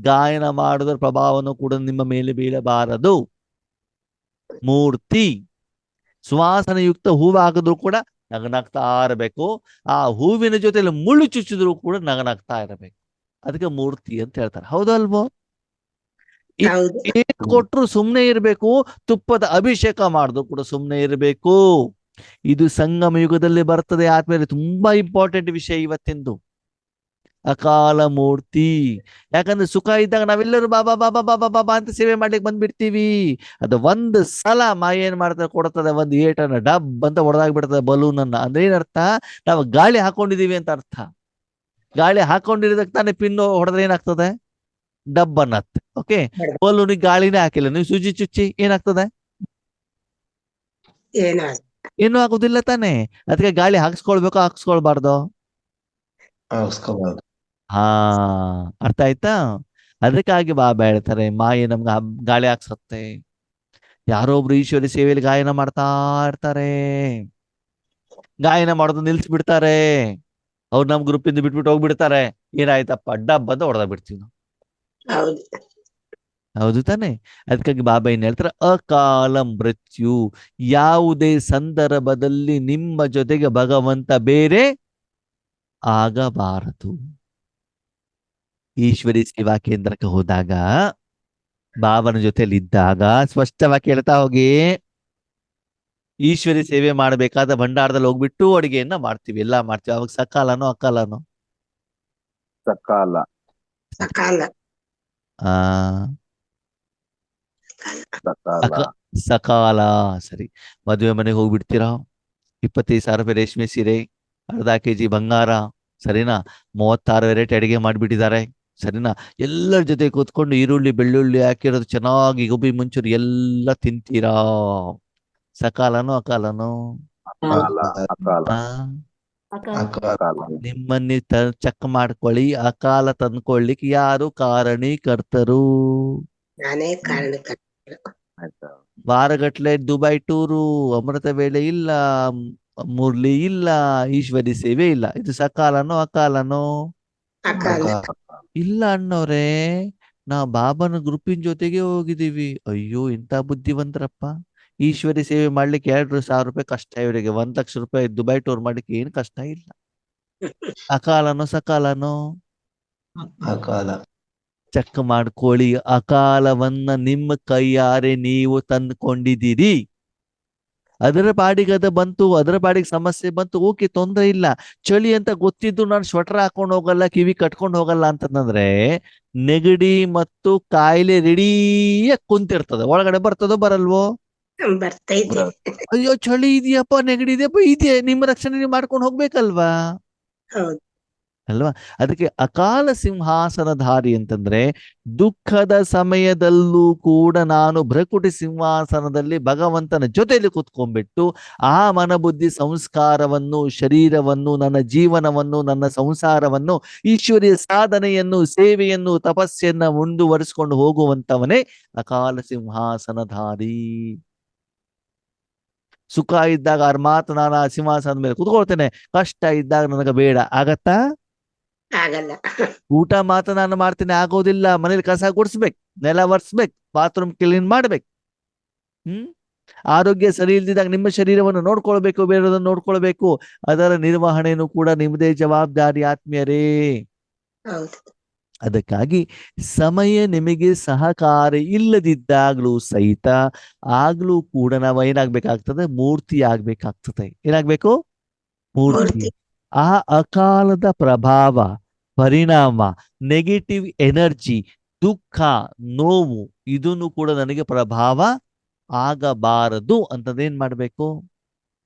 ಗಾಯನ ಮಾಡಿದ ಪ್ರಭಾವನು ಕೂಡ ನಿಮ್ಮ ಮೇಲೆ ಬೀಳಬಾರದು. ಮೂರ್ತಿ ಸುವಾಸನೆಯುಕ್ತ ಹೂವಾಗಿದ್ರು ಕೂಡ ನಗನಾಗ್ತಾ ಇರಬೇಕು. ಆ ಹೂವಿನ ಜೊತೆಲಿ ಮುಳ್ಳು ಚುಚ್ಚಿದ್ರು ಕೂಡ ನಗನಾಗ್ತಾ ಇರಬೇಕು. ಅದಕ್ಕೆ ಮೂರ್ತಿ ಅಂತ ಹೇಳ್ತಾರೆ. ಹೌದಲ್ವೋ? ಹೌದು. ಏನ್ ಕೊಟ್ರು ಸುಮ್ನೆ ಇರ್ಬೇಕು, ತುಪ್ಪದ ಅಭಿಷೇಕ ಮಾಡಿದ್ರು ಕೂಡ ಸುಮ್ನೆ ಇರಬೇಕು. ಇದು ಸಂಗಮ ಯುಗದಲ್ಲಿ ಬರ್ತದೆ ಆದ್ಮೇಲೆ. ತುಂಬಾ ಇಂಪಾರ್ಟೆಂಟ್ ವಿಷಯ ಇವತ್ತಿಂದು. ಅಕಾಲ ಮೂರ್ತಿ. ಯಾಕಂದ್ರೆ ಸುಖ ಇದ್ದಾಗ ನಾವೆಲ್ಲರೂ ಬಾಬಾ ಬಾಬಾ ಬಾಬಾ ಬಾಬಾ ಅಂತ ಸೇವೆ ಮಾಡ್ಲಿಕ್ಕೆ ಬಂದ್ಬಿಡ್ತೀವಿ. ಅದು ಒಂದು ಸಲ ಮಾಯ ಏನ್ ಮಾಡ್ತಾರೆ, ಕೊಡ್ತದೆ ಒಂದು ಏಟನ್ನ ಡಬ್ ಅಂತ ಹೊಡೆದಾಗ್ಬಿಡ್ತದೆ ಬಲೂನ್ ಅನ್ನ. ಅಂದ್ರೆ ಏನರ್ಥ? ನಾವು ಗಾಳಿ ಹಾಕೊಂಡಿದೀವಿ ಅಂತ ಅರ್ಥ. ಗಾಳಿ ಹಾಕೊಂಡಿರೋದಕ್ಕೆ ತಾನೇ ಪಿನ್ನು ಹೊಡೆದ್ರೆ ಏನಾಗ್ತದೆ? ಡಬ್ ಅನ್ನತ್ತೆ. ಓಕೆ, ಬಲೂನಿಗೆ ಗಾಳಿನೇ ಹಾಕಿಲ್ಲ, ನೀವು ಸೂಜಿ ಚುಚ್ಚಿ ಏನಾಗ್ತದೆ? ಏನೂ ಆಗುದಿಲ್ಲ ತಾನೆ. ಅದಕ್ಕೆ ಗಾಳಿ ಹಾಕ್ಸ್ಕೊಳ್ಬೇಕು, ಹಾಕ್ಸ್ಕೊಳ್ಬಾರ್ದು? ಹಾಕ್ಸ್ಕೋಬಾರ್ದು. ಹಾ, ಅರ್ಥ ಆಯ್ತಾ? ಅದಕ್ಕಾಗಿ ಬಾಬಾ ಹೇಳ್ತಾರೆ ಮಾಯೆ ನಮ್ಗೆ ಗಾಳಿ ಹಾಕ್ಸತ್ತೆ. ಯಾರೋ ಒಬ್ರು ಈಶ್ವರಿ ಸೇವೆಯಲ್ಲಿ ಗಾಯನ ಮಾಡ್ತಾ ಇರ್ತಾರೆ, ಗಾಯನ ಮಾಡೋದು ನಿಲ್ಸ್ಬಿಡ್ತಾರೆ. ಅವ್ರು ನಮ್ ಗ್ರೂಪಿಂದ ಬಿಟ್ಬಿಟ್ಟು ಹೋಗ್ಬಿಡ್ತಾರೆ. ಏನಾಯ್ತಪ್ಪ, ಡಬ್ ಅಂತ ಹೊಡೆದ ಬಿಡ್ತೀವಿ ನಾವು. ಹೌದು. ಹೌದು ತಾನೆ? ಅದಕ್ಕಾಗಿ ಬಾಬಾ ಏನ್ ಹೇಳ್ತಾರೆ, ಅಕಾಲ ಮೃತ್ಯು. ಯಾವುದೇ ಸಂದರ್ಭದಲ್ಲಿ ನಿಮ್ಮ ಜೊತೆಗೆ ಭಗವಂತ ಬೇರೆ ಆಗಬಾರದು. ಈಶ್ವರಿ ಸೇವಾ ಕೇಂದ್ರಕ್ಕೆ ಹೋದಾಗ, ಬಾಬನ ಜೊತೆಲಿ ಇದ್ದಾಗ ಸ್ಪಷ್ಟವಾಗಿ ಹೇಳ್ತಾ ಹೋಗಿ, ಈಶ್ವರಿ ಸೇವೆ ಮಾಡಬೇಕಾದ ಭಂಡಾರದಲ್ಲಿ ಹೋಗ್ಬಿಟ್ಟು ಅಡಿಗೆಯನ್ನ ಮಾಡ್ತೀವಿ, ಎಲ್ಲಾ ಮಾಡ್ತೀವಿ. ಅವಾಗ ಸಕಾಲನೋ ಅಕಾಲನೋ? ಸಕಾಲ. ಸಕಾಲ. ಆ ಸಕಾಲ. ಸಕಾಲ. ಸರಿ, ಮದುವೆ ಮನೆಗೆ ಹೋಗ್ಬಿಡ್ತೀರಾ, 25,000 ರೂಪಾಯಿ ರೇಷ್ಮೆ ಸೀರೆ, ಅರ್ಧ ಕೆಜಿ ಬಂಗಾರ, ಸರಿನಾ, 36 ವೆರೈಟಿ ಅಡಿಗೆ ಮಾಡ್ಬಿಟ್ಟಿದ್ದಾರೆ, ಸರಿನಾ. ಎಲ್ಲರ ಜೊತೆ ಕೂತ್ಕೊಂಡು ಈರುಳ್ಳಿ ಬೆಳ್ಳುಳ್ಳಿ ಹಾಕಿರೋದು ಚೆನ್ನಾಗಿ ಗೋಬಿ ಮುಂಚೂರಿ ಎಲ್ಲ ತಿಂತೀರಾ. ಸಕಾಲನೋ ಅಕಾಲನೋ? ಅಕಾಲ. ಅಕಾಲ. ಆ ಅಕಾಲ. ನಿಮ್ಮನ್ನಿ ಚೆಕ್ ಮಾಡ್ಕೊಳ್ಳಿ. ಅಕಾಲ ತಂದ್ಕೊಳ್ಳಿಕ್ಕೆ ಯಾರು ಕಾರಣೀಕರ್ತರು? ನಾನೇ ಕಾರಣಕರ್ತ. ಆಯ್ತಾ? ವಾರಗಟ್ಲೆ ದುಬೈ ಟೂರು, ಅಮೃತ ವೇಳೆ ಇಲ್ಲ, ಮುರ್ಲಿ ಇಲ್ಲ, ಈಶ್ವರಿ ಸೇವೆ ಇಲ್ಲ. ಇದು ಸಕಾಲನೋ ಅಕಾಲನೋ? ಅಕಾಲ. ಇಲ್ಲ ಅಣ್ಣವ್ರೆ, ನಾವು ಬಾಬನ ಗ್ರೂಪಿನ ಜೊತೆಗೆ ಹೋಗಿದೀವಿ. ಅಯ್ಯೋ ಇಂಥ ಬುದ್ಧಿವಂತರಪ್ಪ. ಈಶ್ವರಿ ಸೇವೆ ಮಾಡ್ಲಿಕ್ಕೆ 2,000 ರೂಪಾಯಿ ಕಷ್ಟ, ಇವರಿಗೆ 1,00,000 ರೂಪಾಯಿ ದುಬೈ ಟೂರ್ ಮಾಡ್ಲಿಕ್ಕೆ ಏನು ಕಷ್ಟ ಇಲ್ಲ. ಅಕಾಲನೋ ಸಕಾಲನೋ? ಅಕಾಲ. ಚೆಕ್ ಮಾಡ್ಕೊಳ್ಳಿ. ಅಕಾಲವನ್ನ ನಿಮ್ಮ ಕೈಯಾರೆ ನೀವು ತಂದ್ಕೊಂಡಿದ್ದೀರಿ. ಅದರ ಪಾಡಿಗೆ ಅದು ಬಂತು, ಅದರ ಪಾಡಿಗೆ ಸಮಸ್ಯೆ ಬಂತು, ಓಕೆ, ತೊಂದರೆ ಇಲ್ಲ. ಚಳಿ ಅಂತ ಗೊತ್ತಿದ್ದು ನಾನು ಸ್ವೆಟರ್ ಹಾಕೊಂಡು ಹೋಗಲ್ಲ, ಕಿವಿ ಕಟ್ಕೊಂಡು ಹೋಗಲ್ಲ ಅಂತಂದ್ರೆ ನೆಗಡಿ ಮತ್ತು ಕಾಯಿಲೆ ರೆಡಿಯಾಗಿ ಕುಂತಿರ್ತದೆ. ಒಳಗಡೆ ಬರ್ತದೋ ಬರಲ್ವೋ? ಬರ್ತೈತೆ. ಅಯ್ಯೋ ಚಳಿ ಇದೆಯಪ್ಪ, ನೆಗಡಿ ಇದೆಯಪ್ಪ, ಇದೆಯೇ, ನಿಮ್ಮ ರಕ್ಷಣೆ ನೀವು ಮಾಡ್ಕೊಂಡು ಹೋಗ್ಬೇಕಲ್ವಾ? ಹೌದು. ಅಲ್ವಾ? ಅದಕ್ಕೆ ಅಕಾಲ ಸಿಂಹಾಸನಧಾರಿ ಅಂತಂದ್ರೆ ದುಃಖದ ಸಮಯದಲ್ಲೂ ಕೂಡ ನಾನು ಭ್ರಕುಟಿ ಸಿಂಹಾಸನದಲ್ಲಿ ಭಗವಂತನ ಜೊತೆಯಲ್ಲಿ ಕುತ್ಕೊಂಡ್ಬಿಟ್ಟು ಆ ಮನಬುದ್ಧಿ ಸಂಸ್ಕಾರವನ್ನು, ಶರೀರವನ್ನು, ನನ್ನ ಜೀವನವನ್ನು, ನನ್ನ ಸಂಸಾರವನ್ನು, ಈಶ್ವರಿಯ ಸಾಧನೆಯನ್ನು, ಸೇವೆಯನ್ನು, ತಪಸ್ಸನ್ನ ಮುಂದುವರಿಸಿಕೊಂಡು ಹೋಗುವಂತವನೇ ಅಕಾಲ ಸಿಂಹಾಸನಧಾರಿ. ಸುಖ ಇದ್ದಾಗ ಅವ್ರ ಮಾತು ನಾನು ಆ ಸಿಂಹಾಸನದ ಮೇಲೆ ಕುತ್ಕೊಳ್ತೇನೆ, ಕಷ್ಟ ಇದ್ದಾಗ ನನಗೆ ಬೇಡ, ಆಗತ್ತಾ? ಆಗಲ್ಲ. ಊಟ ಮಾತ್ರ ನಾನು ಮಾಡ್ತೀನಿ, ಆಗೋದಿಲ್ಲ. ಮನೇಲಿ ಕಸ ಗುಡಿಸ್ಬೇಕು, ನೆಲ ಒರೆಸ್ಬೇಕು, ಬಾತ್ರೂಮ್ ಕ್ಲೀನ್ ಮಾಡ್ಬೇಕು. ಆರೋಗ್ಯ ಸರಿ ಇಲ್ದಿದ್ದಾಗ ನಿಮ್ಮ ಶರೀರವನ್ನು ನೋಡ್ಕೊಳ್ಬೇಕು, ಬೇರೆದನ್ನು ನೋಡ್ಕೊಳ್ಬೇಕು. ಅದರ ನಿರ್ವಹಣೆನೂ ಕೂಡ ನಿಮ್ಮದೇ ಜವಾಬ್ದಾರಿ ಆತ್ಮೀಯರೇ. ಹೌದು. ಅದಕ್ಕಾಗಿ ಸಮಯ ನಿಮಗೆ ಸಹಕಾರಿ ಇಲ್ಲದಿದ್ದಾಗ್ಲೂ ಸಹಿತ ಆಗ್ಲೂ ಕೂಡ ನಾವು ಏನಾಗ್ಬೇಕಾಗ್ತದೆ? ಮೂರ್ತಿ ಆಗ್ಬೇಕಾಗ್ತದೆ. ಏನಾಗ್ಬೇಕು? ಮೂರ್ತಿ. ಆ ಅಕಾಲದ ಪ್ರಭಾವ, ಪರಿಣಾಮ, ನೆಗೆಟಿವ್ ಎನರ್ಜಿ, ದುಃಖ, ನೋವು, ಇದನ್ನು ಕೂಡ ನನಗೆ ಪ್ರಭಾವ ಆಗಬಾರದು ಅಂತದೇನ್ ಮಾಡ್ಬೇಕು?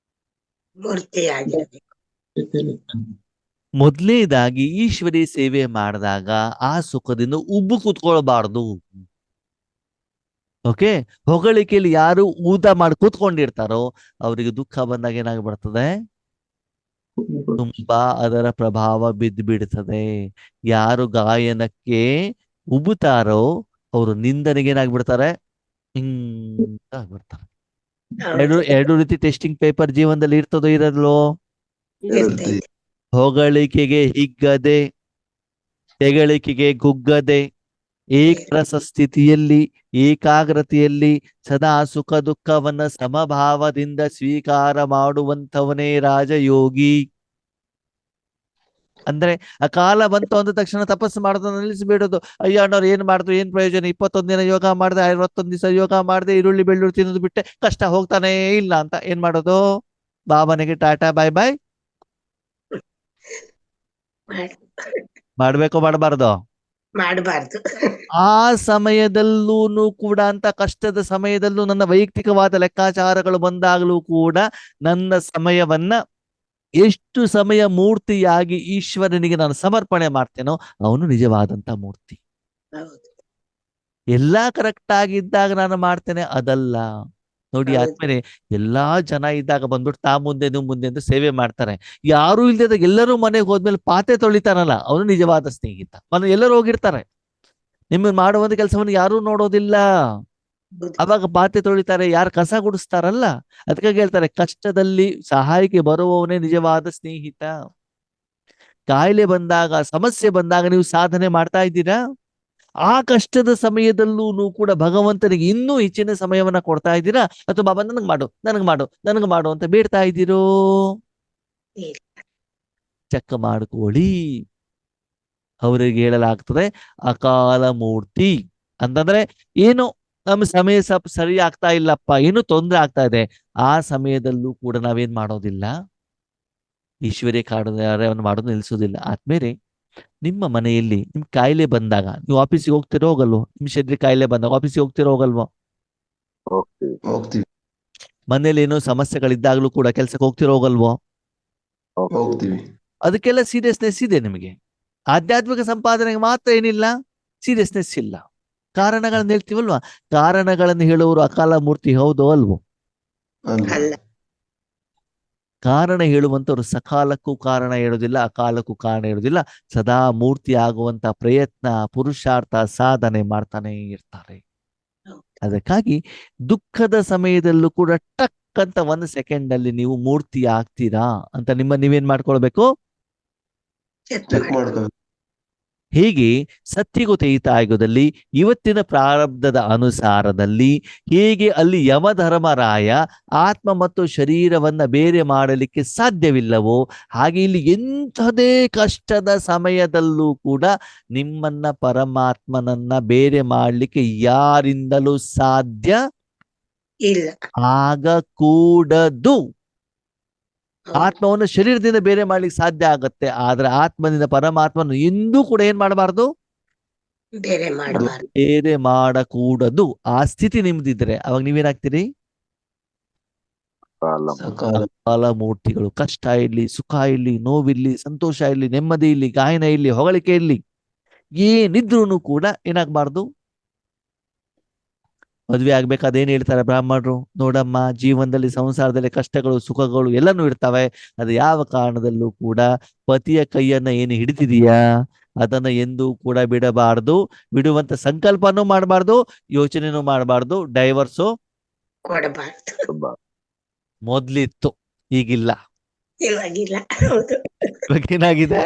ಮೂರ್ತಿ ಆಗಿರ್ಬೇಕು. ಮೊದಲನೇದಾಗಿ ಈಶ್ವರಿ ಸೇವೆ ಮಾಡಿದಾಗ ಆ ಸುಖದಿಂದ ಉಬ್ಬು ಕೂತ್ಕೊಳ್ಬಾರ್ದು. ಓಕೆ, ಹೊಗಳಿಕೆಯಲ್ಲಿ ಯಾರು ಊದ ಮಾಡಿ ಕೂತ್ಕೊಂಡಿರ್ತಾರೋ ಅವರಿಗೆ ದುಃಖ ಬಂದಾಗ ಏನಾಗ್ಬಿಡ್ತದೆ, ತುಂಬಾ ಅದರ ಪ್ರಭಾವ ಬಿದ್ದು ಬಿಡ್ತದೆ. ಯಾರು ಗಾಯನಕ್ಕೆ ಉಬ್ಬುತ್ತಾರೋ ಅವರು ನಿಂದನೆಗೆ ಏನಾಗ್ಬಿಡ್ತಾರೆ, ಹಿಂಗ ಆಗ್ಬಿಡ್ತಾರೆ. ಎರಡು ರೀತಿ ಟೆಸ್ಟಿಂಗ್ ಪೇಪರ್ ಜೀವನದಲ್ಲಿ ಇರ್ತದೋ ಇರಲ್ವೋ? ಇರ್ತೈತಿ. ಹೊಗಳಿಕೆಗೆ ಹಿಗ್ಗದೆ, ತೆಗಳಿಕೆಗೆ ಗುಗ್ಗದೆ, ಏಕರಸ ಸ್ಥಿತಿಯಲ್ಲಿ ಏಕಾಗ್ರತೆಯಲ್ಲಿ ಸದಾ ಸುಖ ದುಃಖವನ್ನ ಸಮಭಾವದಿಂದ ಸ್ವೀಕಾರ ಮಾಡುವಂಥವನೇ ರಾಜಯೋಗಿ. ಅಂದ್ರೆ ಅಕಾಲ ಬಂತು ಅಂದ ತಕ್ಷಣ ತಪಸ್ಸು ಮಾಡೋದನ್ನ ನಿಲ್ಲಿಸಿಬಿಡೋದು. ಅಯ್ಯೋ ಅಣ್ಣವ್ರು ಏನ್ ಮಾಡಿದ್ರು, ಏನ್ ಪ್ರಯೋಜನ, 21 ದಿನ ಯೋಗ ಮಾಡಿದೆ, 61 ದಿವಸ ಯೋಗ ಮಾಡಿದೆ, ಈರುಳ್ಳಿ ಬೆಳ್ಳುಳ್ಳಿ ತಿನ್ನೋದು ಬಿಟ್ಟೆ, ಕಷ್ಟ ಹೋಗ್ತಾನೇ ಇಲ್ಲ ಅಂತ ಏನ್ ಮಾಡೋದು, ಬಾಬನಿಗೆ ಟಾಟಾ ಬಾಯ್ ಬಾಯ್ ಮಾಡ್ಬೇಕೋ ಮಾಡಬಾರ್ದು? ಮಾಡಬಾರ್ದು. ಆ ಸಮಯದಲ್ಲೂ ಕೂಡ, ಅಂತ ಕಷ್ಟದ ಸಮಯದಲ್ಲೂ ನನ್ನ ವೈಯಕ್ತಿಕವಾದ ಲೆಕ್ಕಾಚಾರಗಳು ಬಂದಾಗಲೂ ಕೂಡ ನನ್ನ ಸಮಯವನ್ನ ಎಷ್ಟು ಸಮಯ ಮೂರ್ತಿಯಾಗಿ ಈಶ್ವರನಿಗೆ ನಾನು ಸಮರ್ಪಣೆ ಮಾಡ್ತೇನೋ ಅವನು ನಿಜವಾದಂತ ಮೂರ್ತಿ. ಹೌದು. ಎಲ್ಲಾ ಕರೆಕ್ಟ್ ಆಗಿದ್ದಾಗ ನಾನು ಮಾಡ್ತೇನೆ ಅದಲ್ಲ. ನೋಡಿ ಹೌದು. ಆದ್ಮೇಲೆ ಎಲ್ಲಾ ಜನ ಇದ್ದಾಗ ಬಂದ್ಬಿಟ್ಟು ತಾ ಮುಂದೆ ನೀವು ಮುಂದೆ ಅಂತ ಸೇವೆ ಮಾಡ್ತಾರೆ. ಯಾರು ಇಲ್ದಿದಾಗ ಎಲ್ಲರೂ ಮನೆಗೆ ಹೋದ್ಮೇಲೆ ಪಾತೆ ತೊಳಿತಾರಲ್ಲ ಅವನು ನಿಜವಾದ ಸ್ನೇಹಿತ. ಎಲ್ಲರೂ ಹೋಗಿರ್ತಾರೆ, ನಿಮ್ಮ ಮಾಡುವಂತ ಕೆಲಸವನ್ನು ಯಾರೂ ನೋಡೋದಿಲ್ಲ. ಹೌದು. ಅವಾಗ ಪಾತ್ರೆ ತೊಳಿತಾರೆ, ಯಾರು ಕಸ ಗುಡಿಸ್ತಾರಲ್ಲ. ಅದಕ್ಕಾಗಿ ಹೇಳ್ತಾರೆ, ಕಷ್ಟದಲ್ಲಿ ಸಹಾಯಕ್ಕೆ ಬರುವವನೇ ನಿಜವಾದ ಸ್ನೇಹಿತ. ಕಾಯಿಲೆ ಬಂದಾಗ, ಸಮಸ್ಯೆ ಬಂದಾಗ ನೀವು ಸಾಧನೆ ಮಾಡ್ತಾ ಇದ್ದೀರಾ? ಆ ಕಷ್ಟದ ಸಮಯದಲ್ಲೂ ಕೂಡ ಭಗವಂತನಿಗೆ ಇನ್ನೂ ಹೆಚ್ಚಿನ ಸಮಯವನ್ನ ಕೊಡ್ತಾ ಇದ್ದೀರಾ? ಅಥವಾ ಬಾಬಾ ನನಗ್ ಮಾಡು, ನನಗ್ ಮಾಡು, ನನಗ್ ಮಾಡು ಅಂತ ಬೇಡ್ತಾ ಇದ್ದೀರೋ? ಇಲ್ಲ. ಚೆಕ್ ಮಾಡ್ಕೊಳ್ಳಿ. ಅವರಿಗೆ ಹೇಳಲಾಗ್ತದೆ ಅಕಾಲ ಮೂರ್ತಿ ಅಂತಂದ್ರೆ ಏನು, ನಮ್ಮ ಸಮಯ ಸರಿ ಆಗ್ತಾ ಇಲ್ಲಪ್ಪ, ಏನು ತೊಂದರೆ ಆಗ್ತಾ ಇದೆ, ಆ ಸಮಯದಲ್ಲೂ ಕೂಡ ನಾವೇನ್ ಮಾಡೋದಿಲ್ಲ, ಈಶ್ವರ್ಯ ಕಾರ್ಯವನ್ನು ಮಾಡೋದು ನಿಲ್ಲಿಸೋದಿಲ್ಲ. ಆದ್ಮೇಲೆ ನಿಮ್ಮ ಮನೆಯಲ್ಲಿ ನಿಮ್ ಕಾಯಿಲೆ ಬಂದಾಗ ನೀವು ಆಫೀಸಿಗೆ ಹೋಗ್ತಿರೋ ಹೋಗಲ್ವೋ? ನಿಮ್ ಶರೀರ ಕಾಯಿಲೆ ಬಂದಾಗ ಆಫೀಸಿಗೆ ಹೋಗ್ತಿರೋ ಹೋಗಲ್ವೋ? ಹೋಗ್ತೀವಿ. ಮನೇಲಿ ಏನೋ ಸಮಸ್ಯೆಗಳಿದ್ದಾಗಲೂ ಕೂಡ ಕೆಲ್ಸಕ್ಕೆ ಹೋಗ್ತಿರೋ ಹೋಗಲ್ವೋ? ಹೋಗ್ತೀವಿ. ಅದಕ್ಕೆಲ್ಲ ಸೀರಿಯಸ್ನೆಸ್ ಇದೆ ನಿಮಗೆ. ಆಧ್ಯಾತ್ಮಿಕ ಸಂಪಾದನೆಗೆ ಮಾತ್ರ ಏನಿಲ್ಲ, ಸೀರಿಯಸ್ನೆಸ್ ಇಲ್ಲ. ಕಾರಣಗಳನ್ನ ಹೇಳ್ತೀವಲ್ವಾ, ಕಾರಣಗಳನ್ನು ಹೇಳುವವರು ಅಕಾಲ ಮೂರ್ತಿ ಹೌದೋ ಅಲ್ವೋ? ಅಲ್ಲ. ಕಾರಣ ಹೇಳುವಂತವ್ರು ಸಕಾಲಕ್ಕೂ ಕಾರಣ ಹೇಳೋದಿಲ್ಲ, ಅಕಾಲಕ್ಕೂ ಕಾರಣ ಹೇಳೋದಿಲ್ಲ. ಸದಾ ಮೂರ್ತಿ ಆಗುವಂತ ಪ್ರಯತ್ನ, ಪುರುಷಾರ್ಥ, ಸಾಧನೆ ಮಾಡ್ತಾನೆ ಇರ್ತಾರೆ. ಅದಕ್ಕಾಗಿ ದುಃಖದ ಸಮಯದಲ್ಲೂ ಕೂಡ ಟಕ್ ಅಂತ 1 ಸೆಕೆಂಡ್ ಅಲ್ಲಿ ನೀವು ಮೂರ್ತಿ ಆಗ್ತೀರಾ ಅಂತ ನೀವೇನ್ ಮಾಡ್ಕೊಳ್ಬೇಕು, ಚೆಕ್ ಮಾಡ್ಕೋಬೇಕು. ಹೀಗೆ ಸತ್ಯಯುಗ ಯುಗದಲ್ಲಿ ಇವತ್ತಿನ ಪ್ರಾರಬ್ಧದ ಅನುಸಾರದಲ್ಲಿ ಹೇಗೆ ಅಲ್ಲಿ ಯಮಧರ್ಮರಾಯ ಆತ್ಮ ಮತ್ತು ಶರೀರವನ್ನ ಬೇರೆ ಮಾಡಲಿಕ್ಕೆ ಸಾಧ್ಯವಿಲ್ಲವೋ, ಹಾಗೆ ಇಲ್ಲಿ ಎಂಥದೇ ಕಷ್ಟದ ಸಮಯದಲ್ಲೂ ಕೂಡ ನಿಮ್ಮನ್ನ ಪರಮಾತ್ಮನನ್ನ ಬೇರೆ ಮಾಡಲಿಕ್ಕೆ ಯಾರಿಂದಲೂ ಸಾಧ್ಯ ಇಲ್ಲ. ಆಗಕೂಡದು. ಹೌದು. ಆತ್ಮವನ್ನು ಶರೀರದಿಂದ ಬೇರೆ ಮಾಡ್ಲಿಕ್ಕೆ ಸಾಧ್ಯ ಆಗತ್ತೆ, ಆದ್ರೆ ಆತ್ಮದಿಂದ ಪರಮಾತ್ಮನ ಎಂದೂ ಕೂಡ ಏನ್ ಮಾಡಬಾರ್ದು, ಬೇರೆ ಮಾಡಬಾರ್ದು. ಬೇರೆ ಮಾಡಕೂಡದು. ಆ ಸ್ಥಿತಿ ನಿಮ್ದಿದ್ರೆ ಅವಾಗ ನೀವೇನಾಗ್ತೀರಿ, ಕಾಲ ಮೂರ್ತಿಗಳು. ಕಷ್ಟ ಇರ್ಲಿ, ಸುಖ ಇರ್ಲಿ, ನೋವಿರ್ಲಿ, ಸಂತೋಷ ಇರ್ಲಿ, ನೆಮ್ಮದಿ ಇರ್ಲಿ, ಗಾಯನ ಇರ್ಲಿ, ಹೊಗಳಿಕೆ ಇರ್ಲಿ, ಏನಿದ್ರು ಕೂಡ ಏನಾಗ್ಬಾರ್ದು, ಮದ್ವೆ ಆಗ್ಬೇಕಾದೇನ್ ಹೇಳ್ತಾರೆ ಬ್ರಾಹ್ಮಣರು, ನೋಡಮ್ಮ ಜೀವನದಲ್ಲಿ ಸಂಸಾರದಲ್ಲಿ ಕಷ್ಟಗಳು ಸುಖಗಳು ಎಲ್ಲನೂ ಇರ್ತವೆ, ಅದು ಯಾವ ಕಾರಣದಲ್ಲೂ ಕೂಡ ಪತಿಯ ಕೈಯನ್ನ ಏನು ಹಿಡಿದಿದೀಯಾ ಅದನ್ನ ಎಂದೂ ಕೂಡ ಬಿಡಬಾರ್ದು. ಬಿಡುವಂತ ಸಂಕಲ್ಪನೂ ಮಾಡಬಾರ್ದು, ಯೋಚನೆನೂ ಮಾಡಬಾರ್ದು. ಡೈವರ್ಸು ಕೊಡಬಾರ್ದು. ಮೊದ್ಲಿತ್ತು, ಈಗಿಲ್ಲ. ಇವಾಗಿಲ್ಲ. ಹೌದು. ಇವಾಗ ಏನಾಗಿದೆ,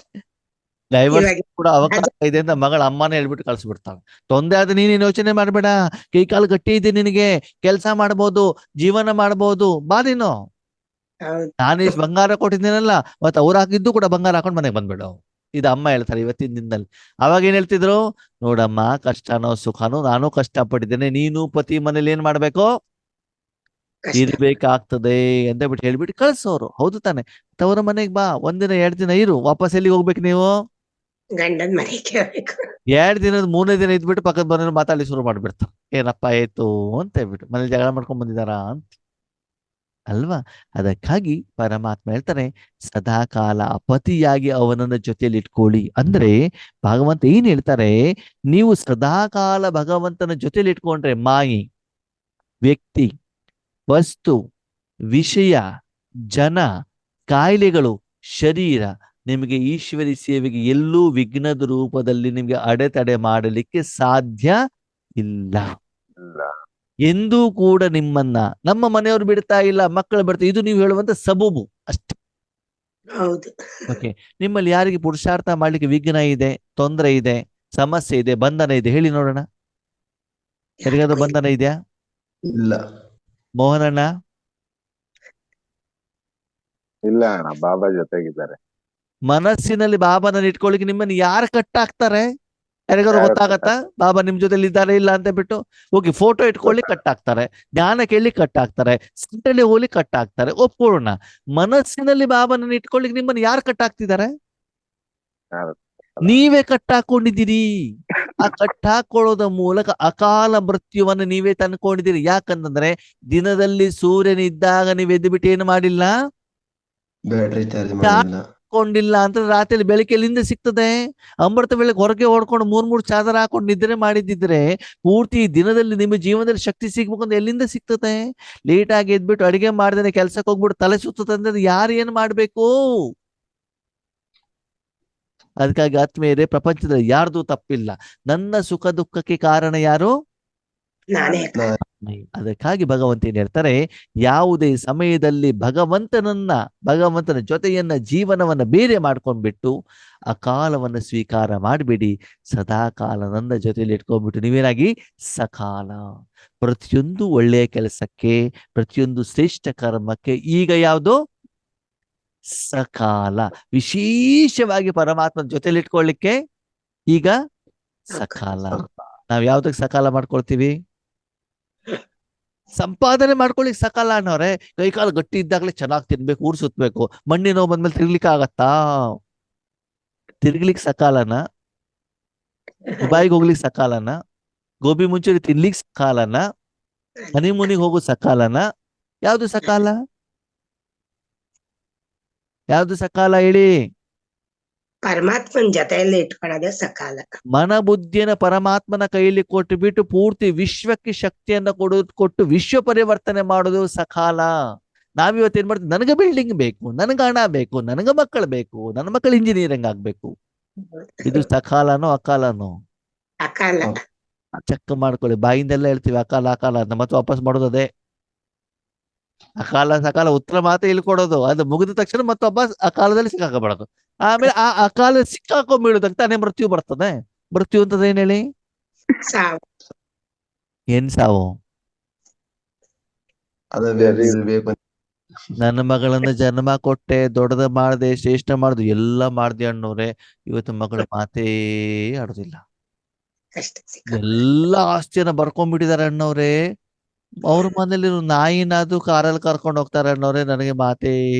ಡೈವರ್ಸ್ ಇವಾಗ ಕೂಡ ಅವಕಾಶ ಇದೆ ಅಂತ ಮಗಳ ಅಮ್ಮನೇ ಹೇಳ್ಬಿಟ್ಟು ಕಳ್ಸಿಬಿಡ್ತಾಳೆ. ತೊಂದರೆ ಆದ್ರೆ ನೀನೇನು ಯೋಚನೆ ಮಾಡ್ಬೇಡ, ಕೈ ಕಾಲು ಗಟ್ಟಿ ಇದೆ, ನಿನಗೆ ಕೆಲಸ ಮಾಡ್ಬೋದು, ಜೀವನ ಮಾಡ್ಬೋದು, ಬಾ ನೀನು. ಹೌದು. ನಾನು ಇಷ್ಟು ಬಂಗಾರ ಕೊಟ್ಟಿದ್ದೀನಲ್ಲ, ಮತ್ತೆ ಅವ್ರು ಹಾಕಿದ್ದು ಕೂಡ ಬಂಗಾರ ಹಾಕೊಂಡು ಮನೆಗೆ ಬಂದ್ಬಿಡು. ಇದು ಅಮ್ಮ ಹೇಳ್ತಾರೆ ಇವತ್ತಿನ ದಿನದಲ್ಲಿ. ಅವಾಗ ಏನ್ ಹೇಳ್ತಿದ್ರು, ನೋಡಮ್ಮ ಕಷ್ಟನೋ ಸುಖನೋ ನಾನು ಕಷ್ಟ ಪಟ್ಟಿದ್ದೇನೆ, ನೀನು ಪತಿ ಮನೇಲಿ ಏನ್ ಮಾಡ್ಬೇಕು, ಕಷ್ಟ. ಇರ್ಬೇಕಾಗ್ತದೆ ಅಂತ ಬಿಟ್ಟು ಹೇಳ್ಬಿಟ್ಟು ಕಳ್ಸೋರು. ಹೌದು ತಾನೆ? ತವರ ಮನೆಗ್ ಬಾ, 1 ದಿನ 2 ದಿನ ಇರು, ವಾಪಸ್ ಎಲ್ಲಿಗೆ ಹೋಗ್ಬೇಕು ನೀವು, ಗಂಡನ ಮನೆ ಕೇಳ್ಬೇಕು. 2 ದಿನದ 3ನೇ ದಿನ ಇದ್ಬಿಟ್ಟು ಪಕ್ಕದ ಮನೇಲಿ ಮಾತಾಡಿ ಶುರು ಮಾಡ್ಬಿಡ್ತಾರೆ. ಏನಪ್ಪ ಆಯ್ತು ಅಂತ ಹೇಳ್ಬಿಟ್ಟು, ಮನೇಲಿ ಜಗಳ ಮಾಡ್ಕೊಂಡ್ ಬಂದಿದಾರ ಅಂತ. ಅಲ್ವಾ? ಅದಕ್ಕಾಗಿ ಪರಮಾತ್ಮ ಹೇಳ್ತಾನೆ ಸದಾಕಾಲ ಅಪತಿಯಾಗಿ ಅವನನ್ನ ಜೊತೆಯಲ್ಲಿ ಇಟ್ಕೊಳ್ಳಿ. ಅಂದ್ರೆ ಭಗವಂತ ಏನ್ ಹೇಳ್ತಾರೆ, ನೀವು ಸದಾಕಾಲ ಭಗವಂತನ ಜೊತೆಯಲ್ಲಿ ಇಟ್ಕೊಂಡ್ರೆ ಮಾಯಿ, ವ್ಯಕ್ತಿ, ವಸ್ತು, ವಿಷಯ, ಜನ, ಕಾಯಿಲೆಗಳು, ಶರೀರ ನಿಮಗೆ ಈಶ್ವರಿ ಸೇವೆಗೆ ಎಲ್ಲೂ ವಿಘ್ನದ ರೂಪದಲ್ಲಿ ನಿಮಗೆ ಅಡೆತಡೆ ಮಾಡಲಿಕ್ಕೆ ಸಾಧ್ಯ ಇಲ್ಲ. ಇಲ್ಲ. ಎಂದೂ ಕೂಡ ನಿಮ್ಮನ್ನ ನಮ್ಮ ಮನೆಯವರು ಬಿಡ್ತಾ ಇಲ್ಲ, ಮಕ್ಕಳು ಬಿಡ್ತಾ, ಇದು ನೀವು ಹೇಳುವಂತ ಸಬೂಬು ಅಷ್ಟೇ. ಹೌದು. ಓಕೆ, ನಿಮ್ಮಲ್ಲಿ ಯಾರಿಗೆ ಪುರುಷಾರ್ಥ ಮಾಡ್ಲಿಕ್ಕೆ ವಿಘ್ನ ಇದೆ, ತೊಂದರೆ ಇದೆ, ಸಮಸ್ಯೆ ಇದೆ, ಬಂಧನ ಇದೆ, ಹೇಳಿ ನೋಡೋಣ. ಯಾರಿಗಾದ್ರೂ ಬಂಧನ ಇದೆಯಾ? ಇಲ್ಲ. ಮೋಹನಣ್ಣ? ಇಲ್ಲ ಅಣ್ಣ, ಬಾಬಾ ಜೊತೆಗಿದ್ದಾರೆ. ಮನಸ್ಸಿನಲ್ಲಿ ಬಾಬಾನ ಇಟ್ಕೊಳ್ಳಿಕ್ಕೆ ನಿಮ್ಮನ್ನು ಯಾರು ಕಟ್ಟಾಕ್ತಾರೆ? ಯಾರಿಗಾದ್ರು ಗೊತ್ತಾಗತ್ತಾ ಬಾಬಾ ನಿಮ್ ಜೊತೆಲಿ ಇದ್ದಾರೆ ಇಲ್ಲ ಅಂತ ಬಿಟ್ಟು? ಓಕೆ, ಫೋಟೋ ಇಟ್ಕೊಳ್ಳಿ ಕಟ್ಟಾಕ್ತಾರೆ, ಜ್ಞಾನ ಕೇಳಿ ಕಟ್ಟಾಕ್ತಾರೆ, ಸೆಂಟಲ್ಲಿ ಹೋಗ್ಲಿ ಕಟ್ಟಾಕ್ತಾರೆ, ಒಪ್ಪೋಣ. ಮನಸ್ಸಿನಲ್ಲಿ ಬಾಬಾನ ಇಟ್ಕೊಳ್ಳಿಕ್ಕೆ ನಿಮ್ಮನ್ನು ಯಾರು ಕಟ್ಟಾಕ್ತಿದ್ದಾರೆ? ನೀವೇ ಕಟ್ಟಾಕೊಂಡಿದ್ದೀರಿ. ಆ ಕಟ್ಟಾಕೊಳ್ಳೋದ ಮೂಲಕ ಅಕಾಲ ಮೃತ್ಯುವನ್ನು ನೀವೇ ತಂದ್ಕೊಂಡಿದ್ದೀರಿ. ಯಾಕಂತಂದ್ರೆ ದಿನದಲ್ಲಿ ಸೂರ್ಯನಿದ್ದಾಗ ನೀವು ಎದ್ದು ಬಿಟ್ಟು ಏನು ಮಾಡಿಲ್ಲ, ಬ್ಯಾಟ್ರಿ ಚಾರ್ಜ್ ಮಾಡಿಲ್ಲ, ಕೊಂಡಿಲ್ಲ ಅಂತ ರಾತ್ರಿ ಬೆಳಗ್ಗೆ ಎಲ್ಲಿಂದ ಸಿಗ್ತದೆ? ಅಮೃತ ವೇಳೆಗೆ ಹೊರಗೆ ಹೊಡ್ಕೊಂಡು ಮೂರ್ ಚಾದರ ಹಾಕೊಂಡು ನಿದ್ರೆ ಮಾಡಿದ್ದಿದ್ರೆ ಪೂರ್ತಿ ದಿನದಲ್ಲಿ ನಿಮ್ಮ ಜೀವನದಲ್ಲಿ ಶಕ್ತಿ ಸಿಗ್ಬೇಕು ಅಂತ ಎಲ್ಲಿಂದ ಸಿಗ್ತದೆ? ಲೇಟ್ ಆಗಿ ಎದ್ಬಿಟ್ಟು ಅಡಿಗೆ ಮಾಡ್ದೇನೆ ಕೆಲ್ಸಕ್ಕೆ ಹೋಗ್ಬಿಟ್ಟು ತಲೆ ಸುತ್ತದೆ ಅಂದ್ರೆ ಯಾರು ಏನ್ ಮಾಡ್ಬೇಕು? ಅದಕ್ಕಾಗಿ ಆತ್ಮೀಯರೇ, ಪ್ರಪಂಚದಲ್ಲಿ ಯಾರ್ದು ತಪ್ಪಿಲ್ಲ. ನನ್ನ ಸುಖ ದುಃಖಕ್ಕೆ ಕಾರಣ ಯಾರು? ನಾನೇ. ಅದಕ್ಕಾಗಿ ಭಗವಂತ ಏನ್ ಹೇಳ್ತಾರೆ, ಯಾವುದೇ ಸಮಯದಲ್ಲಿ ಭಗವಂತನ ಜೊತೆಯನ್ನ ಜೀವನವನ್ನ ಬೇರೆ ಮಾಡ್ಕೊಂಡ್ಬಿಟ್ಟು ಅಕಾಲವನ್ನು ಸ್ವೀಕಾರ ಮಾಡಿಬಿಡಿ. ಸದಾಕಾಲ ನನ್ನ ಜೊತೆಯಲ್ಲಿ ಇಟ್ಕೊಂಡ್ಬಿಟ್ಟು ನೀವೇನಾಗಿ ಸಕಾಲ. ಪ್ರತಿಯೊಂದು ಒಳ್ಳೆಯ ಕೆಲಸಕ್ಕೆ, ಪ್ರತಿಯೊಂದು ಶ್ರೇಷ್ಠ ಕರ್ಮಕ್ಕೆ ಈಗ ಯಾವುದು? ಸಕಾಲ. ವಿಶೇಷವಾಗಿ ಪರಮಾತ್ಮನ ಜೊತೆಲಿ ಇಟ್ಕೊಳ್ಳಿಕ್ಕೆ ಈಗ ಸಕಾಲ. ನಾವ್ ಯಾವ್ದಕ್ಕೆ ಸಕಾಲ ಮಾಡ್ಕೊಳ್ತೀವಿ? ಸಂಪಾದನೆ ಮಾಡ್ಕೊಳ್ಳಿಕ್ ಸಕಾಲ ಅನ್ನೋರೆ. ಕೈಕಾಲು ಗಟ್ಟಿ ಇದ್ದಾಗಲೇ ಚೆನ್ನಾಗಿ ತಿನ್ಬೇಕು, ಊರ್ ಸುತ್ತಬೇಕು. ಮಣ್ಣಿ ನೋವು ಬಂದ್ಮೇಲೆ ತಿರ್ಗ್ಲಿಕ್ಕೆ ಆಗತ್ತಾ? ತಿರ್ಗ್ಲಿಕ್ ಸಕಾಲನ? ದುಬೈಗೆ ಹೋಗ್ಲಿಕ್ ಸಕಾಲನ? ಗೋಬಿ ಮುಂಚೂರಿ ತಿನ್ಲಿಕ್ ಸಕಾಲನ? ಹನಿಮೂನಿಗೆ ಹೋಗೋ ಸಕಾಲನ? ಯಾವ್ದು ಸಕಾಲ? ಯಾವ್ದು ಸಕಾಲ ಹೇಳಿ? ಪರಮಾತ್ಮನ ಜೊತೆಯಲ್ಲಿ ಇಟ್ಕೊಳ್ಳೋದೇ ಸಕಾಲ. ಮನ ಬುದ್ಧಿಯನ್ನ ಪರಮಾತ್ಮನ ಕೈಯಲ್ಲಿ ಕೊಟ್ಟು ಬಿಟ್ಟು ಪೂರ್ತಿ ವಿಶ್ವಕ್ಕೆ ಶಕ್ತಿಯನ್ನ ಕೊಟ್ಟು ವಿಶ್ವ ಪರಿವರ್ತನೆ ಮಾಡೋದು ಸಕಾಲ. ನಾವಿವತ್ತು ಏನ್ ಮಾಡ್ತೀವಿ? ನನಗೆ ಬಿಲ್ಡಿಂಗ್ ಬೇಕು, ನನಗೆ ಹಣ ಬೇಕು, ನನಗೆ ಮಕ್ಕಳು ಬೇಕು, ನನ್ನ ಮಕ್ಕಳು ಇಂಜಿನಿಯರಿಂಗ್ ಆಗ್ಬೇಕು. ಇದು ಸಕಾಲನೋ ಅಕಾಲನೋ? ಅಕಾಲ. ಚೆಕ್ ಮಾಡ್ಕೊಳ್ಳಿ. ಬಾಯಿಂದೆಲ್ಲ ಹೇಳ್ತೀವಿ ಅಕಾಲ ಅಕಾಲ ಅಂತ, ಮತ್ತೆ ವಾಪಸ್ ಮಾಡೋದೇ ಅಕಾಲ ಸಕಾಲ. ಉತ್ತರ ಮಾತ್ರ ಇಲ್ಲಿ ಕೊಡೋದು, ಅದು ಮುಗಿದ ತಕ್ಷಣ ಮತ್ತೆ ವಾಪಸ್ ಅಕಾಲದಲ್ಲಿ ಸಿಕ್ಕಾಕಬಾರದು. ಆಮೇಲೆ ಆ ಅಕಾಲ ಸಿಕ್ಕಾಕೊಂಡ್ಬೀಳುದಾಗ ತಾನೇ ಮೃತ್ಯು ಬರ್ತದೆ. ಮೃತ್ಯು ಅಂತದ ಏನ್ ಹೇಳಿ? ಸಾವು. ಏನ್ ಸಾವು? ನನ್ನ ಮಗಳನ್ನ ಜನ್ಮ ಕೊಟ್ಟೆ, ದೊಡ್ಡದ ಮಾಡ್ದೆ, ಶ್ರೇಷ್ಠ ಮಾಡ್ದು, ಎಲ್ಲ ಮಾಡ್ದೆ ಅಣ್ಣವ್ರೆ. ಇವತ್ತು ಮಗಳು ಮಾತೇ ಆಡೋದಿಲ್ಲ. ಎಲ್ಲ ಆಸ್ತಿಯನ್ನ ಬರ್ಕೊಂಡ್ಬಿಟ್ಟಿದಾರೆ ಅಣ್ಣವ್ರೆ. ಅವ್ರ ಮನೇಲಿ ನಾಯಿನಾದ್ರು ಕಾರಲ್ಲಿ ಕರ್ಕೊಂಡು ಹೋಗ್ತಾರೆ ಅಣ್ಣವ್ರೆ, ನನಗೆ ಮಾತೇ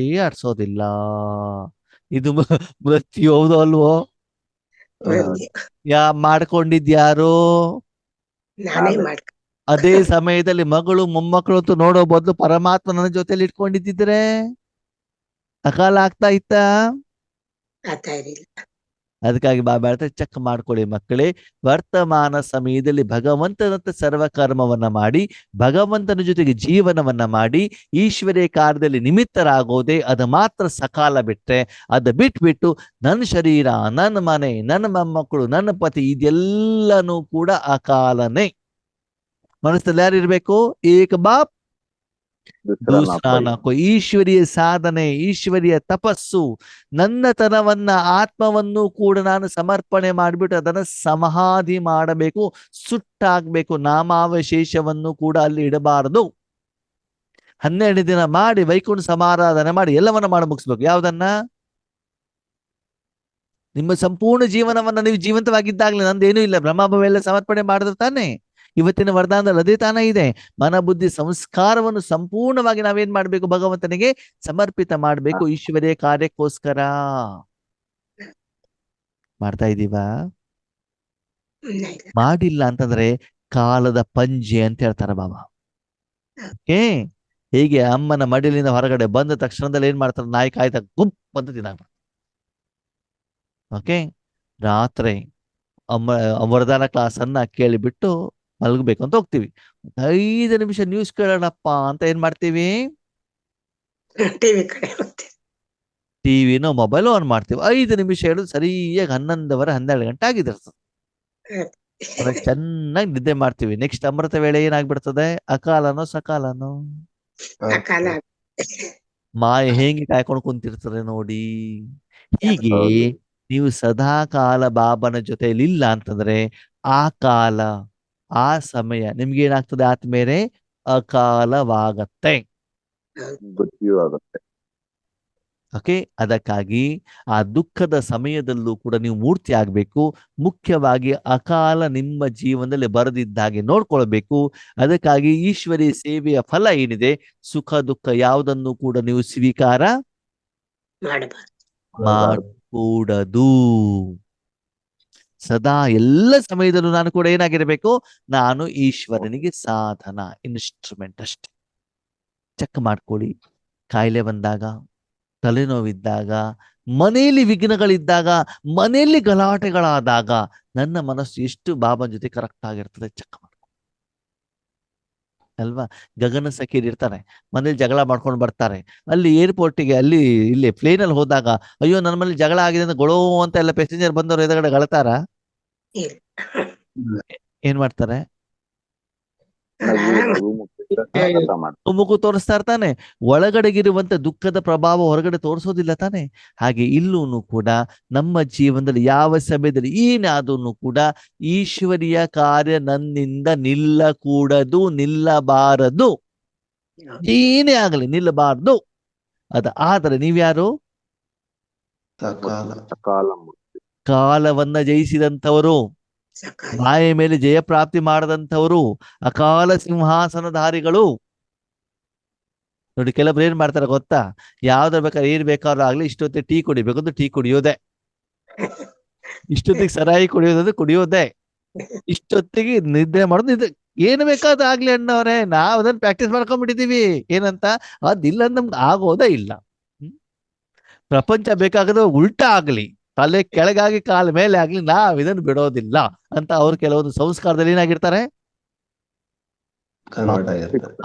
ಆಡ್ಸೋದಿಲ್ಲ. ಇದು ಮೃತ್ಯು ಹೌದು ಅಲ್ವೋ? ಮಾಡ್ಕೊಂಡಿದ್ಯಾರು? ನಾನೇ ಮಾಡ್ಕ. ಅದೇ ಸಮಯದಲ್ಲಿ ಮಗಳು ಮೊಮ್ಮಕ್ಕಳು ಅಂತೂ ನೋಡೋ ಬದಲು ಪರಮಾತ್ಮ ನನ್ನ ಜೊತೆಲಿ ಇಟ್ಕೊಂಡಿದ್ದಿದ್ರೆ ಅಕಾಲ ಆಗ್ತಾ ಇತ್ತ? ಅದಕ್ಕಾಗಿ ಬಾಬಾ ಹೇಳ್ತಾರೆ, ಚೆಕ್ ಮಾಡ್ಕೊಳ್ಳಿ ಮಕ್ಕಳೇ. ವರ್ತಮಾನ ಸಮಯದಲ್ಲಿ ಭಗವಂತನಂತ ಸರ್ವಕರ್ಮವನ್ನ ಮಾಡಿ, ಭಗವಂತನ ಜೊತೆಗೆ ಜೀವನವನ್ನ ಮಾಡಿ, ಈಶ್ವರ್ಯ ಕಾರ್ಯದಲ್ಲಿ ನಿಮಿತ್ತರಾಗೋದೇ ಅದು ಮಾತ್ರ ಸಕಾಲ. ಬಿಟ್ರೆ ಅದು ಬಿಟ್ಬಿಟ್ಟು ನನ್ನ ಶರೀರ, ನನ್ನ ಮನೆ, ನನ್ನ ಮೊಮ್ಮಕ್ಕಳು, ನನ್ನ ಪತಿ, ಇದೆಲ್ಲನೂ ಕೂಡ ಅಕಾಲನೇ. ಮನಸ್ಸಲ್ಲಿ ಯಾರಿರ್ಬೇಕು? ಏಕ ಬಾಪ್ ಈಶ್ವರಿಯ ಸಾಧನೆ, ಈಶ್ವರಿಯ ತಪಸ್ಸು, ನನ್ನತನವನ್ನ, ಆತ್ಮವನ್ನು ಕೂಡ ನಾನು ಸಮರ್ಪಣೆ ಮಾಡಿಬಿಟ್ಟು ಅದನ್ನ ಸಮಾಧಿ ಮಾಡಬೇಕು, ಸುಟ್ಟಾಗ್ಬೇಕು. ನಾಮಾವಶೇಷವನ್ನು ಕೂಡ ಅಲ್ಲಿ ಇಡಬಾರದು. 12 ದಿನ ಮಾಡಿ ವೈಕುಂಠ ಸಮಾರಾಧನೆ ಮಾಡಿ ಎಲ್ಲವನ್ನ ಮಾಡಿ ಮುಗಿಸ್ಬೇಕು. ಯಾವ್ದನ್ನ? ನಿಮ್ಮ ಸಂಪೂರ್ಣ ಜೀವನವನ್ನ ನೀವು ಜೀವಂತವಾಗಿದ್ದಾಗ್ಲೇ ನಂದೇನೂ ಇಲ್ಲ, ಬ್ರಹ್ಮಭಾವೆಲ್ಲ ಸಮರ್ಪಣೆ ಮಾಡಿದ್ರೆ ತಾನೆ ಇವತ್ತಿನ ವರದಾನದಲ್ಲಿ ಅದೇ ತಾನ ಇದೆ. ಮನ ಬುದ್ಧಿ ಸಂಸ್ಕಾರವನ್ನು ಸಂಪೂರ್ಣವಾಗಿ ನಾವೇನ್ ಮಾಡ್ಬೇಕು? ಭಗವಂತನಿಗೆ ಸಮರ್ಪಿತ ಮಾಡ್ಬೇಕು, ಈಶ್ವರ್ಯ ಕಾರ್ಯಕ್ಕೋಸ್ಕರ. ಮಾಡ್ತಾ ಇದ್ದೀವಾ? ಮಾಡಿಲ್ಲ ಅಂತಂದ್ರೆ ಕಾಲದ ಪಂಜೆ ಅಂತ ಹೇಳ್ತಾರ ಬಾಬಾ. ಹೇಗೆ ಅಮ್ಮನ ಮಡಿಲಿಂದ ಹೊರಗಡೆ ಬಂದ ತಕ್ಷಣದಲ್ಲಿ ಏನ್ ಮಾಡ್ತಾರೆ, ನಾಯಿ ಕಾಯ್ತಾ ಗುಂಪ್ ಅಂತ ತಿನ್ನಾಕ. ಓಕೆ, ರಾತ್ರಿ ವರದಾನ ಕ್ಲಾಸ್ ಅನ್ನ ಕೇಳಿಬಿಟ್ಟು ಮಲಗಬೇಕು ಅಂತ ಹೋಗ್ತೀವಿ. 5 ನಿಮಿಷ ನ್ಯೂಸ್ ಕೇಳೋಣಪ್ಪ ಅಂತ ಏನ್ ಮಾಡ್ತೀವಿ, ಟಿವಿ ಕಡೆ ಹೋಗ್ತೀವಿ. ಟಿವಿನೋ ಮೊಬೈಲ್ ಆನ್ ಮಾಡ್ತೀವಿ. 5 ನಿಮಿಷ ಹೇಳೋದು ಸರಿಯಾಗಿ 11:30 12 ಗಂಟೆ ಆಗಿದಿರ್ತದೆ. ಅವಾಗ ಚೆನ್ನಾಗಿ ನಿದ್ದೆ ಮಾಡ್ತೀವಿ. ನೆಕ್ಸ್ಟ್ ಅಮೃತ ವೇಳೆ ಏನಾಗ್ಬಿಡ್ತದೆ, ಅಕಾಲನೋ ಸಕಾಲನೋ, ಸಕಾಲ ಮಾಯ ಹೇಗೆ ಕಾಯ್ಕೊಂಡು ಕುಂತಿರ್ತದೆ ನೋಡಿ. ಹೀಗೆ ಹೌದು. ನೀವು ಸದಾ ಕಾಲ ಬಾಬನ ಜೊತೆಯಲ್ಲಿ ಇಲ್ಲ ಅಂತಂದ್ರೆ ಆ ಕಾಲ ಆ ಸಮಯ ನಿಮ್ಗೆ ಏನಾಗ್ತದೆ ಆದ್ಮೇಲೆ ಅಕಾಲವಾಗತ್ತೆ. ಮೃತ್ಯು ಆಗುತ್ತೆ. ಓಕೆ, ಅದಕ್ಕಾಗಿ ಆ ದುಃಖದ ಸಮಯದಲ್ಲೂ ಕೂಡ ನೀವು ಮೂರ್ತಿ ಆಗ್ಬೇಕು. ಮುಖ್ಯವಾಗಿ ಅಕಾಲ ನಿಮ್ಮ ಜೀವನದಲ್ಲಿ ಬರದಿದ್ದಾಗೆ ನೋಡ್ಕೊಳ್ಬೇಕು. ಅದಕ್ಕಾಗಿ ಈಶ್ವರಿ ಸೇವೆಯ ಫಲ ಏನಿದೆ, ಸುಖ ದುಃಖ ಯಾವುದನ್ನು ಕೂಡ ನೀವು ಸ್ವೀಕಾರ ಮಾಡಬಾರ್ದು. ಮಾಡಕೂಡದು. ಸದಾ ಎಲ್ಲ ಸಮಯದಲ್ಲೂ ನಾನು ಕೂಡ ಏನಾಗಿರ್ಬೇಕು, ನಾನು ಈಶ್ವರನಿಗೆ ಸಾಧನ, ಇನ್ಸ್ಟ್ರೂಮೆಂಟ್ ಅಷ್ಟೆ. ಚೆಕ್ ಮಾಡ್ಕೊಳ್ಳಿ. ಕಾಯಿಲೆ ಬಂದಾಗ, ತಲೆನೋವಿದ್ದಾಗ, ಮನೆಯಲ್ಲಿ ವಿಘ್ನಗಳಿದ್ದಾಗ, ಮನೆಯಲ್ಲಿ ಗಲಾಟೆಗಳಾದಾಗ ನನ್ನ ಮನಸ್ಸು ಎಷ್ಟು ಬಾಬನ ಜೊತೆ ಕರೆಕ್ಟ್ ಆಗಿರ್ತದೆ ಚೆಕ್ ಮಾಡ್ಕೊ ಅಲ್ವಾ. ಗಗನ ಸಖೀರ್ ಇರ್ತಾರೆ, ಮನೇಲಿ ಜಗಳ ಮಾಡ್ಕೊಂಡು ಬರ್ತಾರೆ. ಅಲ್ಲಿ ಏರ್ಪೋರ್ಟಿಗೆ ಇಲ್ಲಿ ಪ್ಲೇನಲ್ಲಿ ಹೋದಾಗ, ಅಯ್ಯೋ ನನ್ನ ಮನೇಲಿ ಜಗಳ ಆಗಿದೆ ಅಂತ ಗೊಳೋ ಅಂತ ಎಲ್ಲ ಪ್ಯಾಸೆಂಜರ್ ಬಂದವರು ಎದುರುಗಡೆ ಗಳತಾರ, ಇಲ್ಲ. ಏನ್ ಮಾಡ್ತಾರೆ, ನಗು ಮುಖದಿಂದ ಸ್ವಾಗತ ಮಾಡ್ತಾರೆ. ಮುಖ ತೋರಿಸ್ತಾ ಇರ್ತಾನೆ. ಒಳಗಡೆಗಿರುವಂತ ದುಃಖದ ಪ್ರಭಾವ ಹೊರಗಡೆ ತೋರಿಸೋದಿಲ್ಲ ತಾನೆ. ಹಾಗೆ ಇಲ್ಲೂ ಕೂಡ ನಮ್ಮ ಜೀವನದಲ್ಲಿ ಯಾವ ಸಮಯದಲ್ಲಿ ಏನಾದ್ರೂ ಕೂಡ ಈಶ್ವರಿಯ ಕಾರ್ಯ ನನ್ನಿಂದ ನಿಲ್ಲಕೂಡದು, ನಿಲ್ಲಬಾರದು. ಏನೇ ಆಗಲಿ ನಿಲ್ಲಬಾರದು. ಆದರೆ ನೀವ್ಯಾರು, ಸಕಾಲ ಸಕಾಲ ಮುಕ್ತಿ. ಕಾಲವನ್ನ ಜಯಿಸಿದಂಥವರು, ಸಕಾಲ ಮಾಯ ಮೇಲೆ ಜಯ ಪ್ರಾಪ್ತಿ ಮಾಡದಂಥವರು, ಅಕಾಲ ಸಿಂಹಾಸನಧಾರಿಗಳು. ನೋಡಿ, ಕೆಲವ್ರು ಏನ್ ಮಾಡ್ತಾರೆ ಗೊತ್ತಾ, ಯಾವ್ದ್ರ ಬೇಕಾದ್ರೆ ಏನ್ ಬೇಕಾದ್ರೂ ಆಗ್ಲಿ, ಇಷ್ಟೊತ್ತಿಗೆ ಟೀ ಕುಡಿಬೇಕಂದ್ರೆ ಟೀ ಕುಡಿಯೋದೆ, ಇಷ್ಟೊತ್ತಿಗೆ ಸರಾಯಿ ಕುಡಿಯೋದೆ, ಇಷ್ಟೊತ್ತಿಗೆ ನಿದ್ದೆ ಮಾಡೋದು, ನಿದ್ದೆ, ಏನ್ ಬೇಕಾದ್ರೂ ಆಗ್ಲಿ ಅಣ್ಣವ್ರೆ, ನಾವ್ ಅದನ್ನ ಪ್ರಾಕ್ಟೀಸ್ ಮಾಡ್ಕೊಂಡ್ಬಿಟ್ಟಿದೀವಿ. ಏನಂತ, ಅದಿಲ್ಲ ನಮ್ಗೆ ಆಗೋದೇ ಇಲ್ಲ. ಪ್ರಪಂಚ ಬೇಕಾಗದ ಉಲ್ಟಾ ಆಗ್ಲಿ, ತಲೆ ಕೆಳಗಾಗಿ ಕಾಲ ಮೇಲೆ ಆಗ್ಲಿ, ನಾವ್ ಇದನ್ನು ಬಿಡೋದಿಲ್ಲ ಅಂತ ಅವ್ರು ಕೆಲವೊಂದು ಸಂಸ್ಕಾರದಲ್ಲಿ ಏನಾಗಿರ್ತಾರೆ, ಕನ್ವರ್ಟ್ ಆಗಿರ್ತಾರೆ.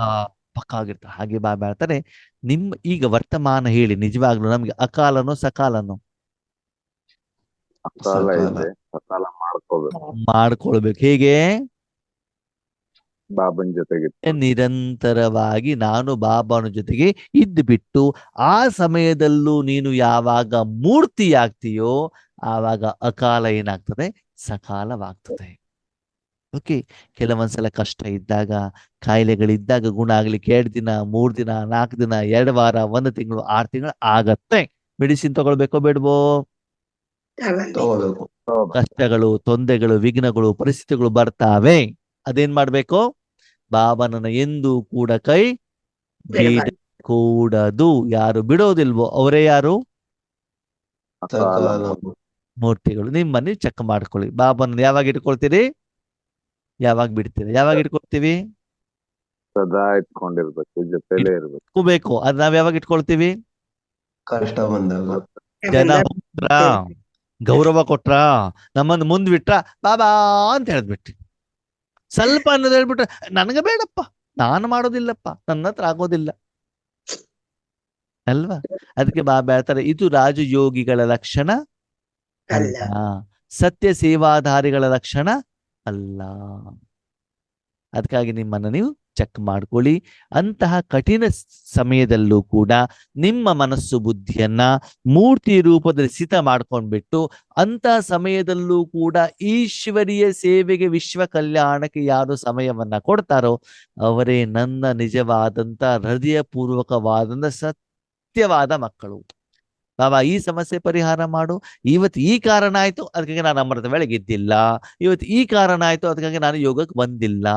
ಪಕ್ಕ ಆಗಿರ್ತಾರೆ. ಹಾಗೆ ಬಾಬಾ ಹೇಳ್ತಾರೆ, ನಿಮ್ಮ ಈಗ ವರ್ತಮಾನ ಹೇಳಿ, ನಿಜವಾಗ್ಲೂ ನಮ್ಗೆ ಅಕಾಲನೋ ಸಕಾಲನೋ ಅಕಾಲ ಸಕಾಲ. ಇದೆ, ಸಕಾಲ ಮಾಡ್ಕೊಳ್ಬೇಕು. ಹೇಗೆ, ಬಾಬನ್ ಜೊತೆಗೆ ನಿರಂತರವಾಗಿ ನಾನು ಬಾಬಾನ ಜೊತೆಗೆ ಇದ್ದು ಬಿಟ್ಟು, ಆ ಸಮಯದಲ್ಲೂ ನೀನು ಯಾವಾಗ ಮೂರ್ತಿಯಾಗ್ತೀಯೋ ಆವಾಗ ಅಕಾಲ ಏನಾಗ್ತದೆ, ಸಕಾಲವಾಗ್ತದೆ. ಓಕೆ, ಕೆಲವೊಂದ್ಸಲ ಕಷ್ಟ ಇದ್ದಾಗ, ಕಾಯಿಲೆಗಳಿದ್ದಾಗ, ಗುಣ ಆಗ್ಲಿಕ್ಕೆ 2 ದಿನ 3 ದಿನ 4 ದಿನ 2 ವಾರ 1 ತಿಂಗಳು 6 ತಿಂಗಳು ಆಗತ್ತೆ. ಮೆಡಿಸಿನ್ ತಗೊಳ್ಬೇಕೋ ಬೇಡವೋ, ತಗೋಬೇಕು. ಕಷ್ಟಗಳು, ತೊಂದರೆಗಳು, ವಿಘ್ನಗಳು, ಪರಿಸ್ಥಿತಿಗಳು ಬರ್ತಾವೆ. ಅದೇನ್ ಮಾಡ್ಬೇಕು, ಬಾಬನನ್ನ ಎಂದೂ ಕೂಡ ಕೈ ಬಿಡಕೂಡದು. ಯಾರು ಬಿಡೋದಿಲ್ವೋ ಅವರೇ ಯಾರು, ಸಕಾಲ ಮೂರ್ತಿಗಳು. ನಿಮ್ಮನ್ನು ಚೆಕ್ ಮಾಡ್ಕೊಳ್ಳಿ. ಬಾಬನ ಯಾವಾಗ ಇಟ್ಕೊಳ್ತೀರಿ, ಯಾವಾಗ ಬಿಡ್ತೀರಿ, ಯಾವಾಗ ಇಟ್ಕೊಳ್ತೀವಿ, ಸದಾ ಇಟ್ಕೊಂಡಿರ್ಬೇಕು, ಜೊತೆಲೇ ಇರ್ಬೇಕು. ಇಟ್ಕೋಬೇಕು. ಅದ್ ನಾವ್ ಯಾವಾಗ ಇಟ್ಕೊಳ್ತೀವಿ, ಕಷ್ಟ ಬಂದಾಗ ಜನ ಹೋಗ್ರ, ಗೌರವ ಕೊಟ್ರ, ನಮ್ಮನ್ನು ಮುಂದ್ ಬಿಟ್ರ, ಬಾಬಾ ಅಂತ ಹೇಳ್ಬಿಟ್ಟಿ. ಸ್ವಲ್ಪ ಅನ್ನೋದು ಹೇಳ್ಬಿಟ್ರೆ, ನನಗೆ ಬೇಡಪ್ಪ, ನಾನು ಮಾಡೋದಿಲ್ಲಪ್ಪ, ನನ್ನ ಹತ್ರ ಆಗೋದಿಲ್ಲ ಅಲ್ವಾ. ಅದಕ್ಕೆ ಬಾಬಾ ಹೇಳ್ತಾರೆ, ಇದು ರಾಜಯೋಗಿಗಳ ಲಕ್ಷಣ ಅಲ್ಲ. ಅಲ್ಲ, ಸತ್ಯ ಸೇವಾಧಾರಿಗಳ ಲಕ್ಷಣ ಅಲ್ಲ. ಅದಕ್ಕಾಗಿ ನಿಮ್ಮನ್ನು ನೀವು ಚೆಕ್ ಮಾಡ್ಕೊಳ್ಳಿ. ಅಂತಹ ಕಠಿಣ ಸಮಯದಲ್ಲೂ ಕೂಡ ನಿಮ್ಮ ಮನಸ್ಸು ಬುದ್ಧಿಯನ್ನ ಮೂರ್ತಿ ರೂಪದಲ್ಲಿ ಸ್ಥಿತ ಮಾಡ್ಕೊಂಡ್ಬಿಟ್ಟು, ಅಂತ ಸಮಯದಲ್ಲೂ ಕೂಡ ಈಶ್ವರಿಯ ಸೇವೆಗೆ, ವಿಶ್ವ ಕಲ್ಯಾಣಕ್ಕೆ ಯಾರು ಸಮಯವನ್ನ ಕೊಡ್ತಾರೋ ಅವರೇ ನನ್ನ ನಿಜವಾದಂತ ಹೃದಯಪೂರ್ವಕವಾದಂತ ಸತ್ಯವಾದ ಮಕ್ಕಳು. ಬಾಬಾ ಈ ಸಮಸ್ಯೆ ಪರಿಹಾರ ಮಾಡು, ಇವತ್ತು ಈ ಕಾರಣ ಆಯ್ತು ಅದಕ್ಕಾಗಿ ನಾನು ಅಮೃತ ವೇಳೆ ಗೆದ್ದಿಲ್ಲ, ಇವತ್ತು ಈ ಕಾರಣ ಆಯ್ತು ಅದಕ್ಕಾಗಿ ನಾನು ಯೋಗಕ್ಕೆ ಬಂದಿಲ್ಲ.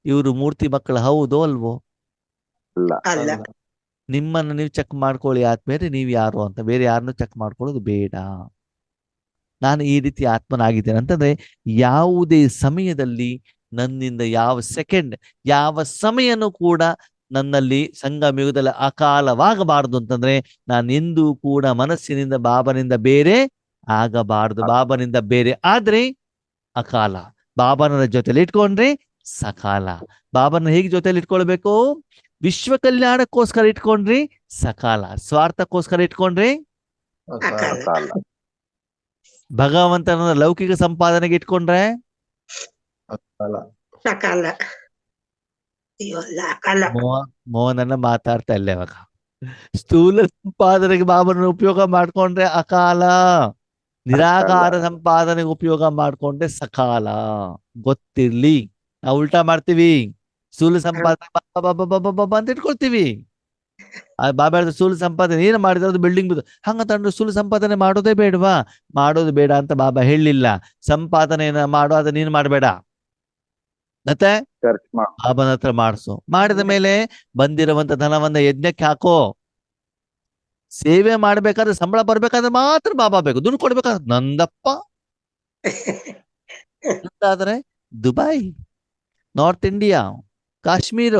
ಇವರು ಮೂರ್ತಿ ಮಕ್ಕಳು ಹೌದೋ ಅಲ್ವೋ? ಅಲ್ಲ. ನಿಮ್ಮನ್ನು ನೀವು ಚೆಕ್ ಮಾಡ್ಕೊಳ್ಳಿ ಆದ್ಮೇಲೆ ನೀವು ಯಾರು ಅಂತ. ಬೇರೆ ಯಾರನ್ನು ಚೆಕ್ ಮಾಡ್ಕೊಳ್ಳೋದು ಬೇಡ. ನಾನು ಈ ರೀತಿ ಆತ್ಮನಾಗಿದ್ದೇನೆ ಅಂತಂದ್ರೆ ಯಾವುದೇ ಸಮಯದಲ್ಲಿ ನನ್ನಿಂದ ಯಾವ ಸೆಕೆಂಡ್ ಯಾವ ಸಮಯನೂ ಕೂಡ ನನ್ನಲ್ಲಿ ಸಂಗಮಯುಗದಲ್ಲಿ ಅಕಾಲವಾಗಬಾರದು ಅಂತಂದ್ರೆ ನಾನು ಎಂದೂ ಕೂಡ ಮನಸ್ಸಿನಿಂದ ಬಾಬನಿಂದ ಬೇರೆ ಆಗಬಾರದು. ಬಾಬನಿಂದ ಬೇರೆ ಆದ್ರೆ ಅಕಾಲ. ಬಾಬನ ಜೊತೆಲಿ ಇಟ್ಕೊಂಡ್ರೆ ಸಕಾಲ. ಬಾಬನ ಹೇಗೆ ಜೊತೆಲಿ ಇಟ್ಕೊಳ್ಬೇಕು? ವಿಶ್ವ ಕಲ್ಯಾಣಕ್ಕೋಸ್ಕರ ಇಟ್ಕೊಂಡ್ರಿ ಸಕಾಲ, ಸ್ವಾರ್ಥಕ್ಕೋಸ್ಕರ ಇಟ್ಕೊಂಡ್ರಿ ಅಕಾಲ. ಕಾಲ. ಭಗವಂತನ ಲೌಕಿಕ ಸಂಪಾದನೆಗೆ ಇಟ್ಕೊಂಡ್ರೆ ಅಕಾಲ. ಸಕಾಲ. ಅಯ್ಯೋ ಅಲ್ಲ ಅಕಾಲ. ಮೋಹನನ್ನ ಮಾತಾಡ್ತಾ ಇಲ್ಲ ಇವಾಗ. ಸ್ಥೂಲ ಸಂಪಾದನೆಗೆ ಬಾಬನ ಉಪಯೋಗ ಮಾಡ್ಕೊಂಡ್ರೆ ಅಕಾಲ, ನಿರಾಕಾರ ಸಂಪಾದನೆಗೆ ಉಪಯೋಗ ಮಾಡ್ಕೊಂಡ್ರೆ ಸಕಾಲ. ಗೊತ್ತಿರ್ಲಿ, ನಾವು ಉಲ್ಟಾ ಮಾಡ್ತೀವಿ. ಸ್ಥೂಲ ಸಂಪಾದನೆ ಬಾಬಾ ಅಂತ ಇಟ್ಕೊಳ್ತೀವಿ. ಬಾಬಾ ಹೇಳಿದ್ರೆ ಸ್ಥೂಲ ಸಂಪಾದನೆ ಏನು ಮಾಡಿದ್ರೆ ಅದು ಬಿಲ್ಡಿಂಗ್ ಹಂಗಂತಂದ್ರೆ ಸ್ಥೂಲ ಸಂಪಾದನೆ ಮಾಡೋದೇ ಬೇಡವಾ? ಮಾಡೋದು ಬೇಡ ಅಂತ ಬಾಬಾ ಹೇಳಿಲ್ಲ. ಸಂಪಾದನೆಯನ್ನ ಮಾಡೋ ಅದು ನೀನು ಮಾಡಬೇಡ, ಮತ್ತೆ ಖರ್ಚು ಮಾಡು. ಬಾಬನ ಹತ್ರ ಮಾಡಿಸು. ಮಾಡಿದ ಮೇಲೆ ಬಂದಿರುವಂತ ಧನವನ್ನ ಯಜ್ಞಕ್ಕೆ ಹಾಕೋ. ಸೇವೆ ಮಾಡ್ಬೇಕಾದ್ರೆ ಸಂಬಳ ಬರ್ಬೇಕಾದ್ರೆ ಮಾತ್ರ ಬಾಬಾ ಬೇಕು. ದುಡ್ಡು ಕೊಡ್ಬೇಕಾದ್ರೆ ನಂದಪ್ಪ. ಆದ್ರೆ ದುಬೈ, ನಾರ್ತ್ ಇಂಡಿಯಾ, ಕಾಶ್ಮೀರ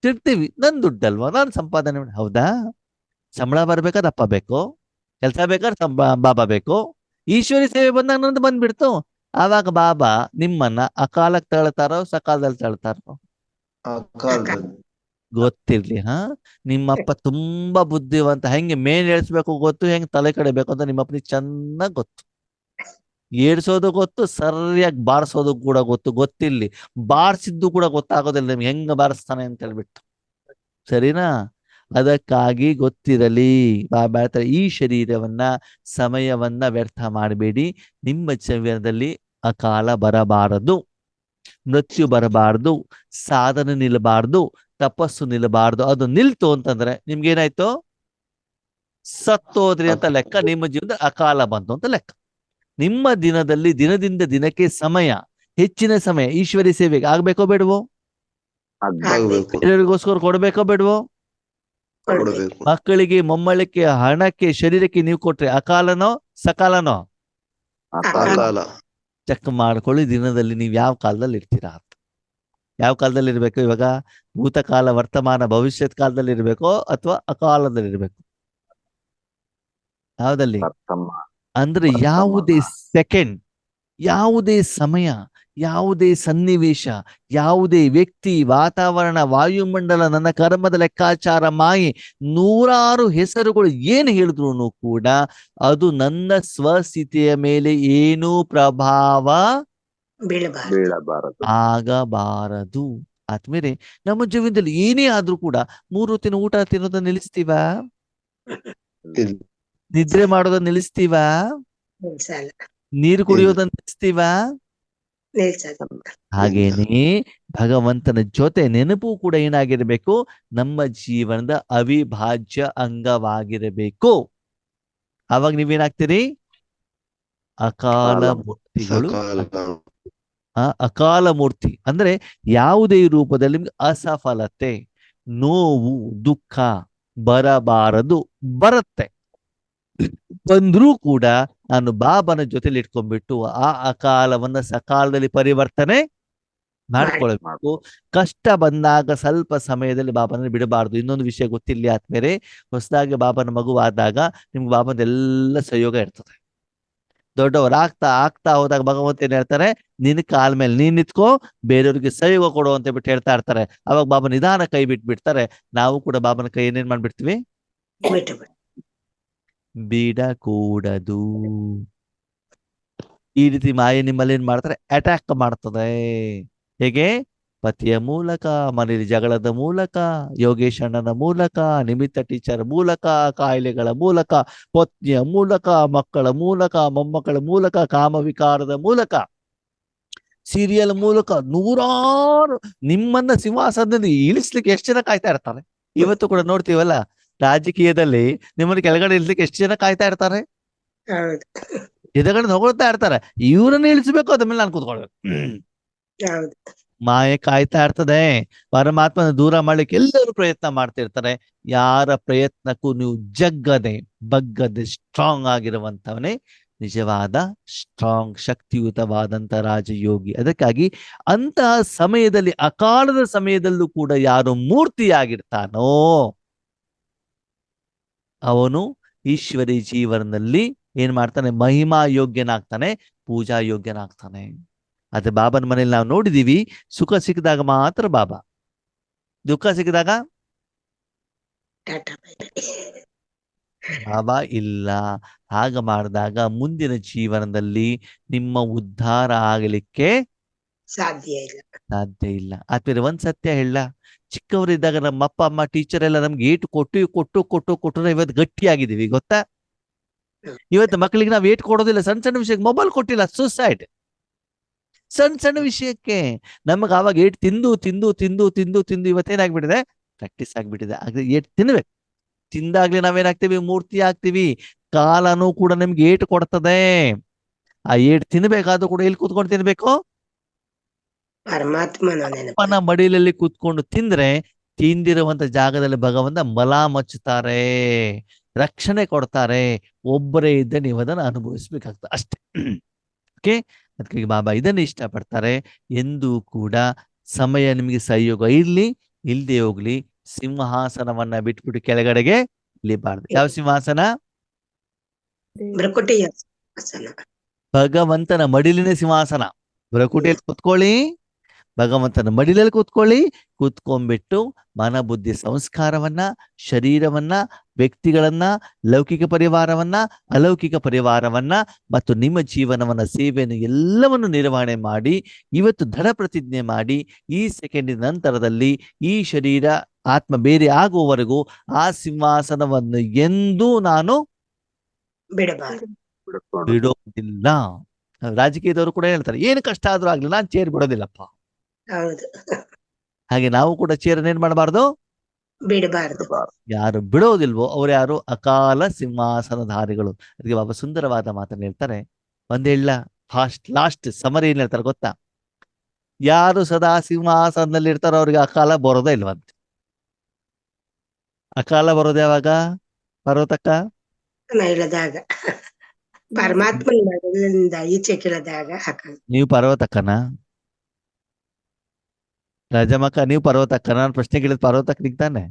ತಿರ್ತೀವಿ. ನನ್ ದುಡ್ಡಲ್ವಾ, ನಾನು ಸಂಪಾದನೆ ಮಾಡಿ. ಹೌದಾ? ಸಂಬಳ ಬರ್ಬೇಕಾದ್ರೆ ಅಪ್ಪ ಬೇಕು, ಕೆಲಸ ಬೇಕಾದ್ರೆ ಬಾಬಾ ಬೇಕು. ಈಶ್ವರಿ ಸೇವೆ ಬಂದಾಗ ನಂದು ಬಂದ್ಬಿಡ್ತು. ಆವಾಗ ಬಾಬಾ ನಿಮ್ಮನ್ನ ಅಕಾಲಕ್ಕೆ ತಳ್ತಾರೋ ಸಕಾಲದಲ್ಲಿ ತಳ್ತಾರೋ ಅಕಾಲದಲ್ಲಿ. ಗೊತ್ತಿರ್ಲಿ. ನಿಮ್ಮಪ್ಪ ತುಂಬಾ ಬುದ್ಧಿವಂತ. ಹೆಂಗೆ ಮೇನ್ ಏಳ್ಸ್ಬೇಕು ಗೊತ್ತು, ಹೆಂಗ್ ತಲೆ ಕಡಿಬೇಕು ಅಂತ ನಿಮ್ಮಪ್ಪನಿಗೆ ಚೆನ್ನಾಗ್ ಗೊತ್ತು. ಏಡ್ಸೋದು ಗೊತ್ತು, ಸರಿಯಾಗಿ ಬಾರಿಸೋದು ಕೂಡ ಗೊತ್ತು. ಗೊತ್ತಿರ್ಲಿ, ಬಾರಿಸಿದ್ದು ಕೂಡ ಗೊತ್ತಾಗೋದಿಲ್ಲ ನಿಮ್ಗೆ ಹೆಂಗ ಬಾರಿಸ್ತಾನೆ ಅಂತ ಹೇಳ್ಬಿಟ್ಟು. ಸರಿನಾ? ಅದಕ್ಕಾಗಿ ಗೊತ್ತಿರಲಿ. ಬಾಬಾ ಹೇಳ್ತಾರೆ, ಈ ಶರೀರವನ್ನ ಸಮಯವನ್ನ ವ್ಯರ್ಥ ಮಾಡಬೇಡಿ. ನಿಮ್ಮ ಜೀವನದಲ್ಲಿ ಅಕಾಲ ಬರಬಾರದು, ಮೃತ್ಯು ಬರಬಾರದು, ಸಾಧನೆ ನಿಲ್ಲಬಾರ್ದು, ತಪಸ್ಸು ನಿಲ್ಲಬಾರ್ದು. ಅದು ನಿಲ್ತು ಅಂತಂದ್ರೆ ನಿಮ್ಗೇನಾಯ್ತು? ಸತ್ತೋದ್ರಿ ಅಂತ ಲೆಕ್ಕ. ನಿಮ್ಮ ಜೀವನದ ಅಕಾಲ ಬಂತು ಅಂತ ಲೆಕ್ಕ. ನಿಮ್ಮ ದಿನದಲ್ಲಿ ದಿನದಿಂದ ದಿನಕ್ಕೆ ಸಮಯ, ಹೆಚ್ಚಿನ ಸಮಯ ಈಶ್ವರಿ ಸೇವೆಗೆ ಆಗ್ಬೇಕೋ ಬೇಡವೋ? ಆಗ್ಬೇಕು. ಬೇರೆಯವ್ರಿಗೋಸ್ಕರ ಕೊಡ್ಬೇಕೋ ಬೇಡವೋ? ಕೊಡ್ಬೇಕು. ಮಕ್ಕಳಿಗೆ, ಮೊಮ್ಮಳಿಕೆ, ಹಣಕ್ಕೆ, ಶರೀರಕ್ಕೆ ನೀವು ಕೊಟ್ರೆ ಅಕಾಲನೋ ಸಕಾಲನೋ? ಅಕಾಲ. ಚೆಕ್ ಮಾಡ್ಕೊಳ್ಳಿ ದಿನದಲ್ಲಿ ನೀವು ಯಾವ ಕಾಲದಲ್ಲಿ ಇರ್ತೀರಾ ಅಂತ. ಯಾವ ಕಾಲದಲ್ಲಿ ಇರ್ಬೇಕು ಇವಾಗ? ಭೂತಕಾಲ, ವರ್ತಮಾನ, ಭವಿಷ್ಯತ್ ಕಾಲದಲ್ಲಿ ಇರ್ಬೇಕೋ ಅಥವಾ ಅಕಾಲದಲ್ಲಿ ಇರ್ಬೇಕು? ಯಾವ್ದಲ್ಲಿ? ಅಂದ್ರೆ ಯಾವುದೇ ಸೆಕೆಂಡ್, ಯಾವುದೇ ಸಮಯ, ಯಾವುದೇ ಸನ್ನಿವೇಶ, ಯಾವುದೇ ವ್ಯಕ್ತಿ, ವಾತಾವರಣ, ವಾಯುಮಂಡಲ, ನನ್ನ ಕರ್ಮದ ಲೆಕ್ಕಾಚಾರ, ಮಾಯೆ, ನೂರಾರು ಹೆಸರುಗಳು ಏನು ಹೇಳಿದ್ರು ಕೂಡ ಅದು ನನ್ನ ಸ್ವಸ್ಥಿತಿಯ ಮೇಲೆ ಏನೂ ಪ್ರಭಾವ ಬೀಳಬಾರದು. ಆಗಬಾರದು. ಆದ್ಮೇಲೆ ನಮ್ಮ ಜೀವನದಲ್ಲಿ ಏನೇ ಆದ್ರೂ ಕೂಡ 3 ಹೊತ್ತಿನ ಊಟ ತಿನ್ನೋದನ್ನ ನಿಲ್ಲಿಸ್ತೀವ? ನಿದ್ರೆ ಮಾಡೋದನ್ನ ನಿಲ್ಲಿಸ್ತೀವ? ನಿಲ್ಸಲ್ಲ. ನೀರು ಕುಡಿಯೋದನ್ನ ನಿಲ್ಲಿಸ್ತೀವ? ನಿಲ್ಸಲ್ಲ. ಹಾಗೇನೆ ಭಗವಂತನ ಜೊತೆ ನೆನಪು ಕೂಡ ಏನಾಗಿರ್ಬೇಕು? ನಮ್ಮ ಜೀವನದ ಅವಿಭಾಜ್ಯ ಅಂಗವಾಗಿರಬೇಕು. ಅವಾಗ ನೀವೇನಾಗ್ತೀರಿ? ಅಕಾಲ ಮೂರ್ತಿಗಳು. ಅಕಾಲ ಮೂರ್ತಿ ಅಂದ್ರೆ ಯಾವುದೇ ರೂಪದಲ್ಲಿ ನಿಮ್ಗೆ ಅಸಫಲತೆ, ನೋವು, ದುಃಖ ಬರಬಾರದು. ಬರುತ್ತೆ, ಬಂದ್ರೂ ಕೂಡ ನಾನು ಬಾಬನ ಜೊತೆಲಿ ಇಟ್ಕೊಂಡ್ಬಿಟ್ಟು ಆ ಅಕಾಲವನ್ನ ಸಕಾಲದಲ್ಲಿ ಪರಿವರ್ತನೆ ಮಾಡ್ಕೊಳ್ಬೇಕು. ಕಷ್ಟ ಬಂದಾಗ ಸ್ವಲ್ಪ ಸಮಯದಲ್ಲಿ ಬಾಬನ ಬಿಡಬಾರ್ದು. ಇನ್ನೊಂದು ವಿಷಯ ಗೊತ್ತಿಲ್ಲ ಆದ್ಮೇಲೆ, ಹೊಸದಾಗಿ ಬಾಬನ ಮಗುವಾದಾಗ ನಿಮ್ಗೆ ಬಾಬನ ಎಲ್ಲ ಸಹಯೋಗ ಇರ್ತದೆ. ದೊಡ್ಡವರು ಆಗ್ತಾ ಹೋದಾಗ ಭಗವಂತ ಏನ್ ಹೇಳ್ತಾರೆ? ನಿನ್ ಕಾಲ ಮೇಲೆ ನೀನ್ ನಿಂತ್ಕೋ, ಬೇರೆಯವ್ರಿಗೆ ಸಹಯೋಗ ಕೊಡು ಅಂತ ಬಿಟ್ಟು ಹೇಳ್ತಾ ಇರ್ತಾರೆ. ಅವಾಗ ಬಾಬಾ ನಿಧಾನ ಕೈ ಬಿಟ್ಬಿಡ್ತಾರೆ. ನಾವು ಕೂಡ ಬಾಬನ ಕೈ ಏನೇನ್ ಮಾಡ್ಬಿಡ್ತೀವಿ? ಬಿಡಕೂಡದು. ಈ ರೀತಿ ಮಾಯೆ ನಿಮ್ಮಲ್ಲಿ ಏನ್ ಮಾಡ್ತಾರೆ? ಅಟ್ಯಾಕ್ ಮಾಡ್ತದೆ. ಹೇಗೆ? ಪತಿಯ ಮೂಲಕ, ಮನೆಯಲ್ಲಿ ಜಗಳದ ಮೂಲಕ, ಯೋಗೇಶ್ ಅಣ್ಣನ ಮೂಲಕ, ನಿಮಿತ್ತ ಟೀಚರ್ ಮೂಲಕ, ಕಾಯಿಲೆಗಳ ಮೂಲಕ, ಪತ್ನಿಯ ಮೂಲಕ, ಮಕ್ಕಳ ಮೂಲಕ, ಮೊಮ್ಮಕ್ಕಳ ಮೂಲಕ, ಕಾಮವಿಕಾರದ ಮೂಲಕ, ಸೀರಿಯಲ್ ಮೂಲಕ, ನೂರಾರು ನಿಮ್ಮನ್ನ ಸಿಂಹಾಸನದಲ್ಲಿ ಇಳಿಸ್ಲಿಕ್ಕೆ ಎಷ್ಟು ಜನ ಕಾಯ್ತಾ ಇರ್ತಾರೆ. ಇವತ್ತು ಕೂಡ ನೋಡ್ತೀವಲ್ಲ, ರಾಜಕೀಯದಲ್ಲಿ ನಿಮ್ಮನ್ನು ಕೆಳಗಡೆ ಇಳಿಸ್ಲಿಕ್ಕೆ ಎಷ್ಟು ಜನ ಕಾಯ್ತಾ ಇರ್ತಾರೆ. ಎದುರುಗಡೆ ಹೊಗಳ್ತಾ ಇರ್ತಾರೆ, ಇವ್ರನ್ನ ಇಳಿಸ್ಬೇಕು, ಅದ್ಮೇಲೆ ನಾನು ಕೂತ್ಕೊಳ್ಬೇಕು. ಮಾಯೆ ಕಾಯ್ತಾ ಇರ್ತದೆ. ಪರಮಾತ್ಮನ ದೂರ ಮಾಡ್ಲಿಕ್ಕೆ ಎಲ್ಲರೂ ಪ್ರಯತ್ನ ಮಾಡ್ತಿರ್ತಾರೆ. ಯಾರ ಪ್ರಯತ್ನಕ್ಕೂ ನೀವು ಜಗ್ಗದೆ ಬಗ್ಗದೆ ಸ್ಟ್ರಾಂಗ್ ಆಗಿರುವಂತವನೇ ನಿಜವಾದ ಸ್ಟ್ರಾಂಗ್ ಶಕ್ತಿಯುತವಾದಂತ ರಾಜಯೋಗಿ. ಅದಕ್ಕಾಗಿ ಅಂತಹ ಸಮಯದಲ್ಲಿ, ಅಕಾಲದ ಸಮಯದಲ್ಲೂ ಕೂಡ ಯಾರು ಮೂರ್ತಿಯಾಗಿರ್ತಾನೋ ಅವನು ಈಶ್ವರಿ ಜೀವನದಲ್ಲಿ ಏನ್ ಮಾಡ್ತಾನೆ, ಮಹಿಮಾ ಯೋಗ್ಯನಾಗ್ತಾನೆ, ಪೂಜಾ ಯೋಗ್ಯನಾಗ್ತಾನೆ. ಅದೇ ಬಾಬನ ಮನೇಲಿ ನಾವು ನೋಡಿದೀವಿ, ಸುಖ ಸಿಕ್ಕಿದಾಗ ಮಾತ್ರ ಬಾಬಾ, ದುಃಖ ಸಿಕ್ಕಿದಾಗ ಟಾಟಾ ಬೈ ಬೈ. ಬಾಬಾ ಇಲ್ಲ. ಹಾಗ ಮಾಡಿದಾಗ ಮುಂದಿನ ಜೀವನದಲ್ಲಿ ನಿಮ್ಮ ಉದ್ಧಾರ ಆಗಲಿಕ್ಕೆ ಸಾಧ್ಯ ಇಲ್ಲ. ಸಾಧ್ಯ ಇಲ್ಲ. ಆದ್ಮೇಲೆ ಒಂದ್ ಸತ್ಯ ಹೇಳ, ಚಿಕ್ಕವರಿದ್ದಾಗ ನಮ್ಮ ಅಪ್ಪ ಅಮ್ಮ ಟೀಚರ್ ಎಲ್ಲ ನಮ್ಗೆ ಏಟು ಕೊಟ್ಟು ಇವತ್ತು ಗಟ್ಟಿಯಾಗಿದ್ದೀವಿ ಗೊತ್ತಾ. ಇವತ್ತು ಮಕ್ಕಳಿಗೆ ನಾವು ಏಟ್ ಕೊಡೋದಿಲ್ಲ, ಸಣ್ಣ ಸಣ್ಣ ವಿಷಯಕ್ಕೆ ಮೊಬೈಲ್ ಕೊಟ್ಟಿಲ್ಲ, ಸುಸೈಡ್. ಸಣ್ಣ ವಿಷಯಕ್ಕೆ ನಮಗೆ ಆವಾಗ ಏಟ್ ತಿಂದು ಇವತ್ತೇನಾಗ್ಬಿಟ್ಟಿದೆ, ಪ್ರಾಕ್ಟೀಸ್ ಆಗ್ಬಿಟ್ಟಿದೆ. ಆದ್ರೆ ಏಟ್ ತಿನ್ಬೇಕು, ತಿಂದಾಗ್ಲಿ ನಾವೇನಾಗ್ತೀವಿ, ಮೂರ್ತಿ ಆಗ್ತೀವಿ. ಕಾಲನೂ ಕೂಡ ನಿಮ್ಗೆ ಏಟು ಕೊಡ್ತದೆ. ಆ ಏಟ್ ತಿನ್ಬೇಕಾದ್ರೂ ಕೂಡ ಎಲ್ಲಿ ಕೂತ್ಕೊಂಡು ತಿನ್ಬೇಕು, ಪರಮಾತ್ಮನ ನೆನಪು. ಅಪ್ಪನ ಮಡಿಲಲ್ಲಿ ಕೂತ್ಕೊಂಡು ತಿಂದ್ರೆ ತಿಂದಿರುವಂತ ಜಾಗದಲ್ಲಿ ಭಗವಂತ ಮಲ ಮಚ್ಚುತ್ತಾರೆ, ರಕ್ಷಣೆ ಕೊಡ್ತಾರೆ. ಒಬ್ಬರೇ ಇದ್ದ ನೀವು ಅದನ್ನು ಅನುಭವಿಸ್ಬೇಕಾಗ್ತದೆ ಅಷ್ಟೇ. ಓಕೆ, ಅದಕ್ಕೆ ಬಾಬಾ ಇದನ್ನ ಇಷ್ಟಪಡ್ತಾರೆ. ಎಂದೂ ಕೂಡ ಸಮಯ ನಿಮಗೆ ಸಹಯೋಗ ಇರ್ಲಿ ಇಲ್ದೆ ಹೋಗ್ಲಿ, ಸಿಂಹಾಸನವನ್ನ ಬಿಟ್ಬಿಟ್ಟು ಕೆಳಗಡೆಗೆ ಇಳಿಬಾರ್ದು. ಯಾವ ಸಿಂಹಾಸನ? ಭ್ರಕುಟಿಯ ಆಸನ. ಭಗವಂತನ ಮಡಿಲಿನ ಸಿಂಹಾಸನ. ಭ್ರಕುಟಿಯಲ್ಲಿ ಕೂತ್ಕೊಳ್ಳಿ, ಭಗವಂತನ ಮಡಿಲಲ್ಲಿ ಕೂತ್ಕೊಂಡ್ಬಿಟ್ಟು ಮನ ಬುದ್ಧಿ ಸಂಸ್ಕಾರವನ್ನ, ಶರೀರವನ್ನ, ವ್ಯಕ್ತಿಗಳನ್ನ, ಲೌಕಿಕ ಪರಿವಾರವನ್ನ, ಅಲೌಕಿಕ ಪರಿವಾರವನ್ನ ಮತ್ತು ನಿಮ್ಮ ಜೀವನವನ್ನ, ಸೇವೆಯನ್ನು ಎಲ್ಲವನ್ನು ನಿರ್ವಹಣೆ ಮಾಡಿ ಇವತ್ತು ದೃಢ ಪ್ರತಿಜ್ಞೆ ಮಾಡಿ, ಈ ಸೆಕೆಂಡಿನ ನಂತರದಲ್ಲಿ ಈ ಶರೀರ ಆತ್ಮ ಬೇರೆ ಆಗುವವರೆಗೂ ಆ ಸಿಂಹಾಸನವನ್ನು ಎಂದೂ ನಾನು ಬಿಡಬಾರದು. ಬಿಡೋದಿಲ್ಲ. ರಾಜಕೀಯದವರು ಕೂಡ ಹೇಳ್ತಾರೆ, ಏನು ಕಷ್ಟ ಆದ್ರೂ ಆಗ್ಲಿ ನಾನು ಚೇರ್ ಬಿಡೋದಿಲ್ಲಪ್ಪ. ಹೌದು, ಹಾಗೆ ನಾವು ಕೂಡ ಚೇರನ್ನ ಏನ್ ಮಾಡಬಾರ್ದು, ಬಿಡಬಾರದು. ಯಾರು ಬಿಡೋದಿಲ್ವೋ ಅವ್ರು ಯಾರು, ಅಕಾಲ ಸಿಂಹಾಸನಧಾರಿಗಳು. ಅದಕ್ಕೆ ಬಾಬಾ ಸುಂದರವಾದ ಮಾತನ್ನ ಹೇಳ್ತಾರೆ. ಒಂದೇಳ ಲಾಸ್ಟ್ ಸಮರಿ ಏನ್ ಹೇಳ್ತಾರೆ ಗೊತ್ತಾ, ಯಾರು ಸದಾ ಸಿಂಹಾಸನದಲ್ಲಿ ಇರ್ತಾರೋ ಅವ್ರಿಗೆ ಅಕಾಲ ಬರೋದೇ ಇಲ್ವಂತೆ. ಅಕಾಲ ಬರೋದು ಯಾವಾಗ ಪರ್ವತಕ್ಕ? ಇಳಿದಾಗ, ಪರಮಾತ್ಮನ ಮಡಿಲಿಂದ ಈಚೆ ಕೀಳದಾಗ ನೀವು ಪರ್ವತಕ್ಕನ? ರಾಜಮಕ್ಕ ನೀವು ಪರ್ವತಕ್ಕ? ನಾನು ಪ್ರಶ್ನೆ ಕೇಳಿದ ಪರ್ವತಕ್ಕನಿಗೆ ತಾನೆ.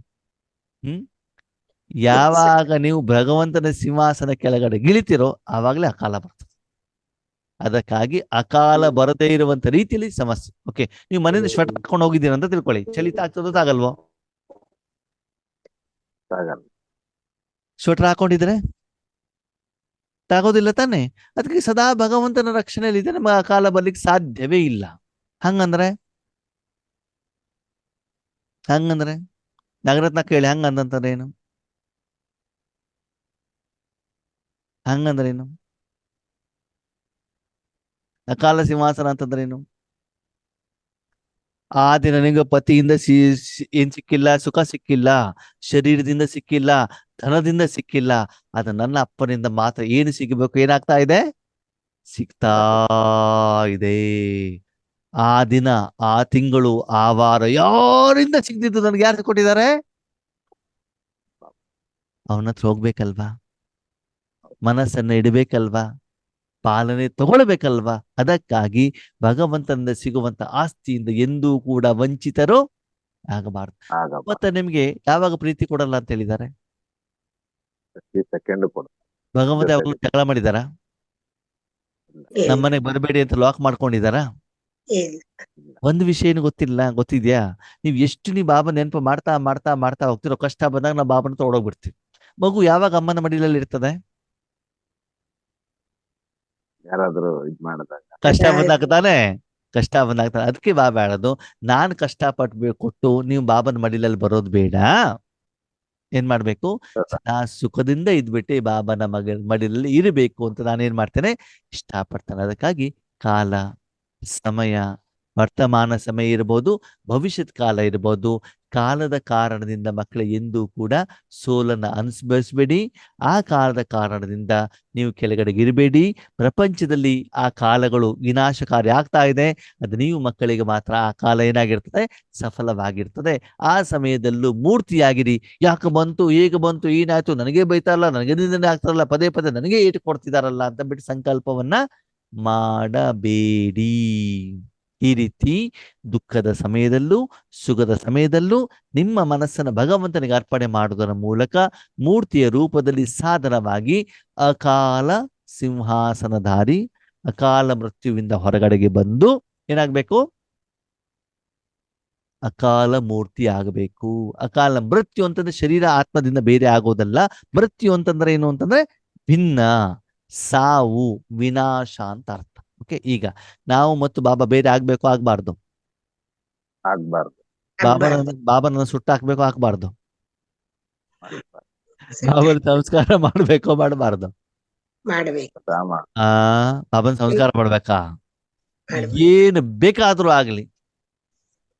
ಯಾವಾಗ ನೀವು ಭಗವಂತನ ಸಿಂಹಾಸನ ಕೆಳಗಡೆ ಗಿಳಿತಿರೋ ಆವಾಗಲೇ ಅಕಾಲ ಬರ್ತದೆ. ಅದಕ್ಕಾಗಿ ಅಕಾಲ ಬರದೇ ಇರುವಂತ ರೀತಿಯಲ್ಲಿ ಸಮಸ್ಯೆ. ಓಕೆ, ನೀವು ಮನೆಯಿಂದ ಸ್ವೆಟರ್ ಹಾಕೊಂಡು ಹೋಗಿದ್ದೀರ ಅಂತ ತಿಳ್ಕೊಳ್ಳಿ, ಚಳಿತ ಆಗ್ತದೋ ತಾಗಲ್ವೋ? ಸ್ವೆಟರ್ ಹಾಕೊಂಡಿದ್ರೆ ತಾಗೋದಿಲ್ಲ ತಾನೆ. ಅದಕ್ಕೆ ಸದಾ ಭಗವಂತನ ರಕ್ಷಣೆಯಲ್ಲಿ ಇದೆ, ನಮಗೆ ಅಕಾಲ ಬರ್ಲಿಕ್ಕೆ ಸಾಧ್ಯವೇ ಇಲ್ಲ. ಹಂಗಂದ್ರೆ ನಗರತ್ನ ಕೇಳಿ, ಹಂಗಂದ್ರೆ ಏನು? ಹಂಗಂದ್ರೇನು? ಅಕಾಲ ಸಿಂಹಾಸನ ಅಂತಂದ್ರೇನು? ಆ ದಿನ ನಿಮಗೆ ಪತಿಯಿಂದ ಏನ್ ಸಿಕ್ಕಿಲ್ಲ, ಸುಖ ಸಿಕ್ಕಿಲ್ಲ, ಶರೀರದಿಂದ ಸಿಕ್ಕಿಲ್ಲ, ಧನದಿಂದ ಸಿಕ್ಕಿಲ್ಲ. ಅದು ನನ್ನ ಅಪ್ಪನಿಂದ ಮಾತ್ರ ಏನು ಸಿಗಬೇಕು, ಏನಾಗ್ತಾ ಇದೆ, ಸಿಗ್ತಾ ಇದೆ. ಆ ದಿನ, ಆ ತಿಂಗಳು, ಆ ವಾರ ಯಾರಿಂದ ಸಿಗ್ತಿದ್ದು ನನಗೆ ಯಾರು ಕೊಟ್ಟಿದ್ದಾರೆ? ಅವನ ಹತ್ರ ಹೋಗ್ಬೇಕಲ್ವಾ, ಮನಸ್ಸನ್ನ ಇಡಬೇಕಲ್ವಾ, ಪಾಲನೆ ತಗೊಳ್ಬೇಕಲ್ವಾ. ಅದಕ್ಕಾಗಿ ಭಗವಂತನಿಂದ ಸಿಗುವಂತ ಆಸ್ತಿಯಿಂದ ಎಂದೂ ಕೂಡ ವಂಚಿತರು ಆಗಬಾರ್ದು. ಮತ್ತೆ ನಿಮ್ಗೆ ಯಾವಾಗ ಪ್ರೀತಿ ಕೊಡಲ್ಲ ಅಂತ ಹೇಳಿದ್ದಾರೆ? ಭಗವಂತ ಯಾವಾಗಲೂ ಜಗಳ ಮಾಡಿದಾರ? ನಮ್ಮನೆಗೆ ಬರಬೇಡಿ ಅಂತ ಲಾಕ್ ಮಾಡ್ಕೊಂಡಿದಾರ? ಒಂದು ವಿಷಯ ಏನು ಗೊತ್ತಿದ್ಯಾ? ನೀವು ಬಾಬಾ ನೆನಪು ಮಾಡ್ತಾ ಮಾಡ್ತಾ ಮಾಡ್ತಾ ಹೋಗ್ತಿರೋ, ಕಷ್ಟ ಬಂದಾಗ ನಾವು ಬಾಬನ ತೊಗೊಂಡೋಗ್ಬಿಡ್ತೀವಿ. ಮಗು ಯಾವಾಗ ಅಮ್ಮನ ಮಡಿಲಲ್ಲಿ ಇರ್ತದೆ? ಯಾರಾದ್ರೂ ಇದ್ ಮಾಡಿದಾಗ, ಕಷ್ಟ ಬಂದಾಗ ತಾನೆ. ಕಷ್ಟ ಬಂದಾಗ ಅದಕ್ಕೆ ಬಾಬಾ ಹೇಳೋದು, ನಾನ್ ಕಷ್ಟಪಟ್ಟು ಕೊಟ್ಟು ನೀವು ಬಾಬನ ಮಡಿಲಲ್ಲಿ ಬರೋದು ಬೇಡ. ಏನ್ ಮಾಡ್ಬೇಕು, ನಾ ಸುಖದಿಂದ ಇದ್ಬಿಟ್ಟು ಬಾಬನ ಮಡಿಲಲ್ಲಿ ಇರಬೇಕು ಅಂತ ನಾನೇನ್ ಮಾಡ್ತೇನೆ, ಇಷ್ಟಪಡ್ತೇನೆ. ಅದಕ್ಕಾಗಿ ಕಾಲ, ಸಮಯ, ವರ್ತಮಾನ ಸಮಯ ಇರ್ಬೋದು, ಭವಿಷ್ಯತ್ ಕಾಲ ಇರ್ಬೋದು. ಕಾಲದ ಕಾರಣದಿಂದ ಮಕ್ಕಳ ಎಂದೂ ಕೂಡ ಸೋಲನ್ನು ಅನುಭವಿಸಬೇಡಿ. ಆ ಕಾಲದ ಕಾರಣದಿಂದ ನೀವು ಕೆಳಗಡೆಗೆ ಇರಬೇಡಿ. ಪ್ರಪಂಚದಲ್ಲಿ ಆ ಕಾಲಗಳು ವಿನಾಶಕಾರಿ ಆಗ್ತಾ ಇದೆ. ಅದು ನೀವು ಮಕ್ಕಳಿಗೆ ಮಾತ್ರ ಆ ಕಾಲ ಏನಾಗಿರ್ತದೆ, ಸಫಲವಾಗಿರ್ತದೆ. ಆ ಸಮಯದಲ್ಲೂ ಮೂರ್ತಿಯಾಗಿರಿ. ಯಾಕೆ ಬಂತು, ಹೇಗೆ ಬಂತು, ಏನಾಯ್ತು, ನನಗೆ ಬೈತಾರಲ್ಲ, ನನಗೆ ನಿಂದನೆ ಆಗ್ತಾರಲ್ಲ, ಪದೇ ಪದೇ ನನಗೆ ಏಟು ಕೊಡ್ತಿದಾರಲ್ಲ ಅಂತ ಬಿಟ್ಟು ಸಂಕಲ್ಪವನ್ನ ಮಾಡಬೇಡಿ. ಈ ರೀತಿ ದುಃಖದ ಸಮಯದಲ್ಲೂ ಸುಖದ ಸಮಯದಲ್ಲೂ ನಿಮ್ಮ ಮನಸ್ಸನ್ನು ಭಗವಂತನಿಗೆ ಅರ್ಪಣೆ ಮಾಡುವುದರ ಮೂಲಕ ಮೂರ್ತಿಯ ರೂಪದಲ್ಲಿ ಸಾಧನವಾಗಿ ಅಕಾಲ ಸಿಂಹಾಸನಧಾರಿ, ಅಕಾಲ ಮೃತ್ಯುವಿಂದ ಹೊರಗಡೆಗೆ ಬಂದು ಏನಾಗಬೇಕು, ಅಕಾಲ ಮೂರ್ತಿ ಆಗಬೇಕು. ಅಕಾಲ ಮೃತ್ಯು ಅಂತಂದ್ರೆ ಶರೀರ ಆತ್ಮದಿಂದ ಬೇರೆ ಆಗೋದಲ್ಲ. ಮೃತ್ಯು ಅಂತಂದ್ರೆ ಏನು ಅಂತಂದ್ರೆ ಭಿನ್ನ, ಸಾವು, ವಿನಾಶ ಅಂತ ಅರ್ಥ. ಓಕೆ, ಈಗ ನಾವು ಮತ್ತು ಬಾಬಾ ಬೇರೆ ಆಗ್ಬೇಕು, ಆಗ್ಬಾರ್ದು? ಆಗ್ಬಾರ್ದು. ಬಾಬಾನ ಸುಟ್ಟಾಕ್ಬೇಕು, ಹಾಕ್ಬಾರ್ದು? ಬಾಬನ ಸಂಸ್ಕಾರ ಮಾಡ್ಬೇಕೋ ಮಾಡಬಾರ್ದು? ಮಾಡಬೇಕು. ಬಾಬನ ಸಂಸ್ಕಾರ ಮಾಡ್ಬೇಕಾ? ಮಾಡ್ಬೇಕು. ಏನು ಬೇಕಾದ್ರೂ ಆಗ್ಲಿ,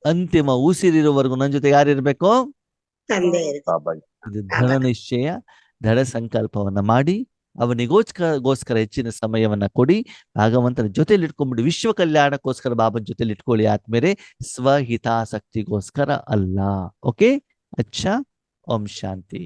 ಅಂತಿಮ ಉಸಿರಿರುವವರೆಗೂ ನನ್ನ ಜೊತೆ ಯಾರಿರ್ಬೇಕು? ತಂದೆ ಇರ್ಬೇಕು. ಬಾಬಾಜಿ ಇದು ದೃಢ ನಿಶ್ಚಯ, ದೃಢ ಸಂಕಲ್ಪವನ್ನ ಮಾಡಿ ಅವನಿಗೋಸ್ಕರ ಹೆಚ್ಚಿನ ಸಮಯವನ್ನ ಕೊಡಿ. ಭಗವಂತನ ಜೊತೆಲಿ ಇಟ್ಕೊಂಡ್ಬಿಡಿ. ವಿಶ್ವ ಕಲ್ಯಾಣಕ್ಕೋಸ್ಕರ ಬಾಬನ ಜೊತೆಲಿ ಇಟ್ಕೊಳ್ಳಿ ಆದ್ಮೇಲೆ, ಸ್ವಹಿತಾಸಕ್ತಿಗೋಸ್ಕರ ಅಲ್ಲ. ಓಕೆ, ಅಚ್ಚಾ. ಓಂ ಶಾಂತಿ.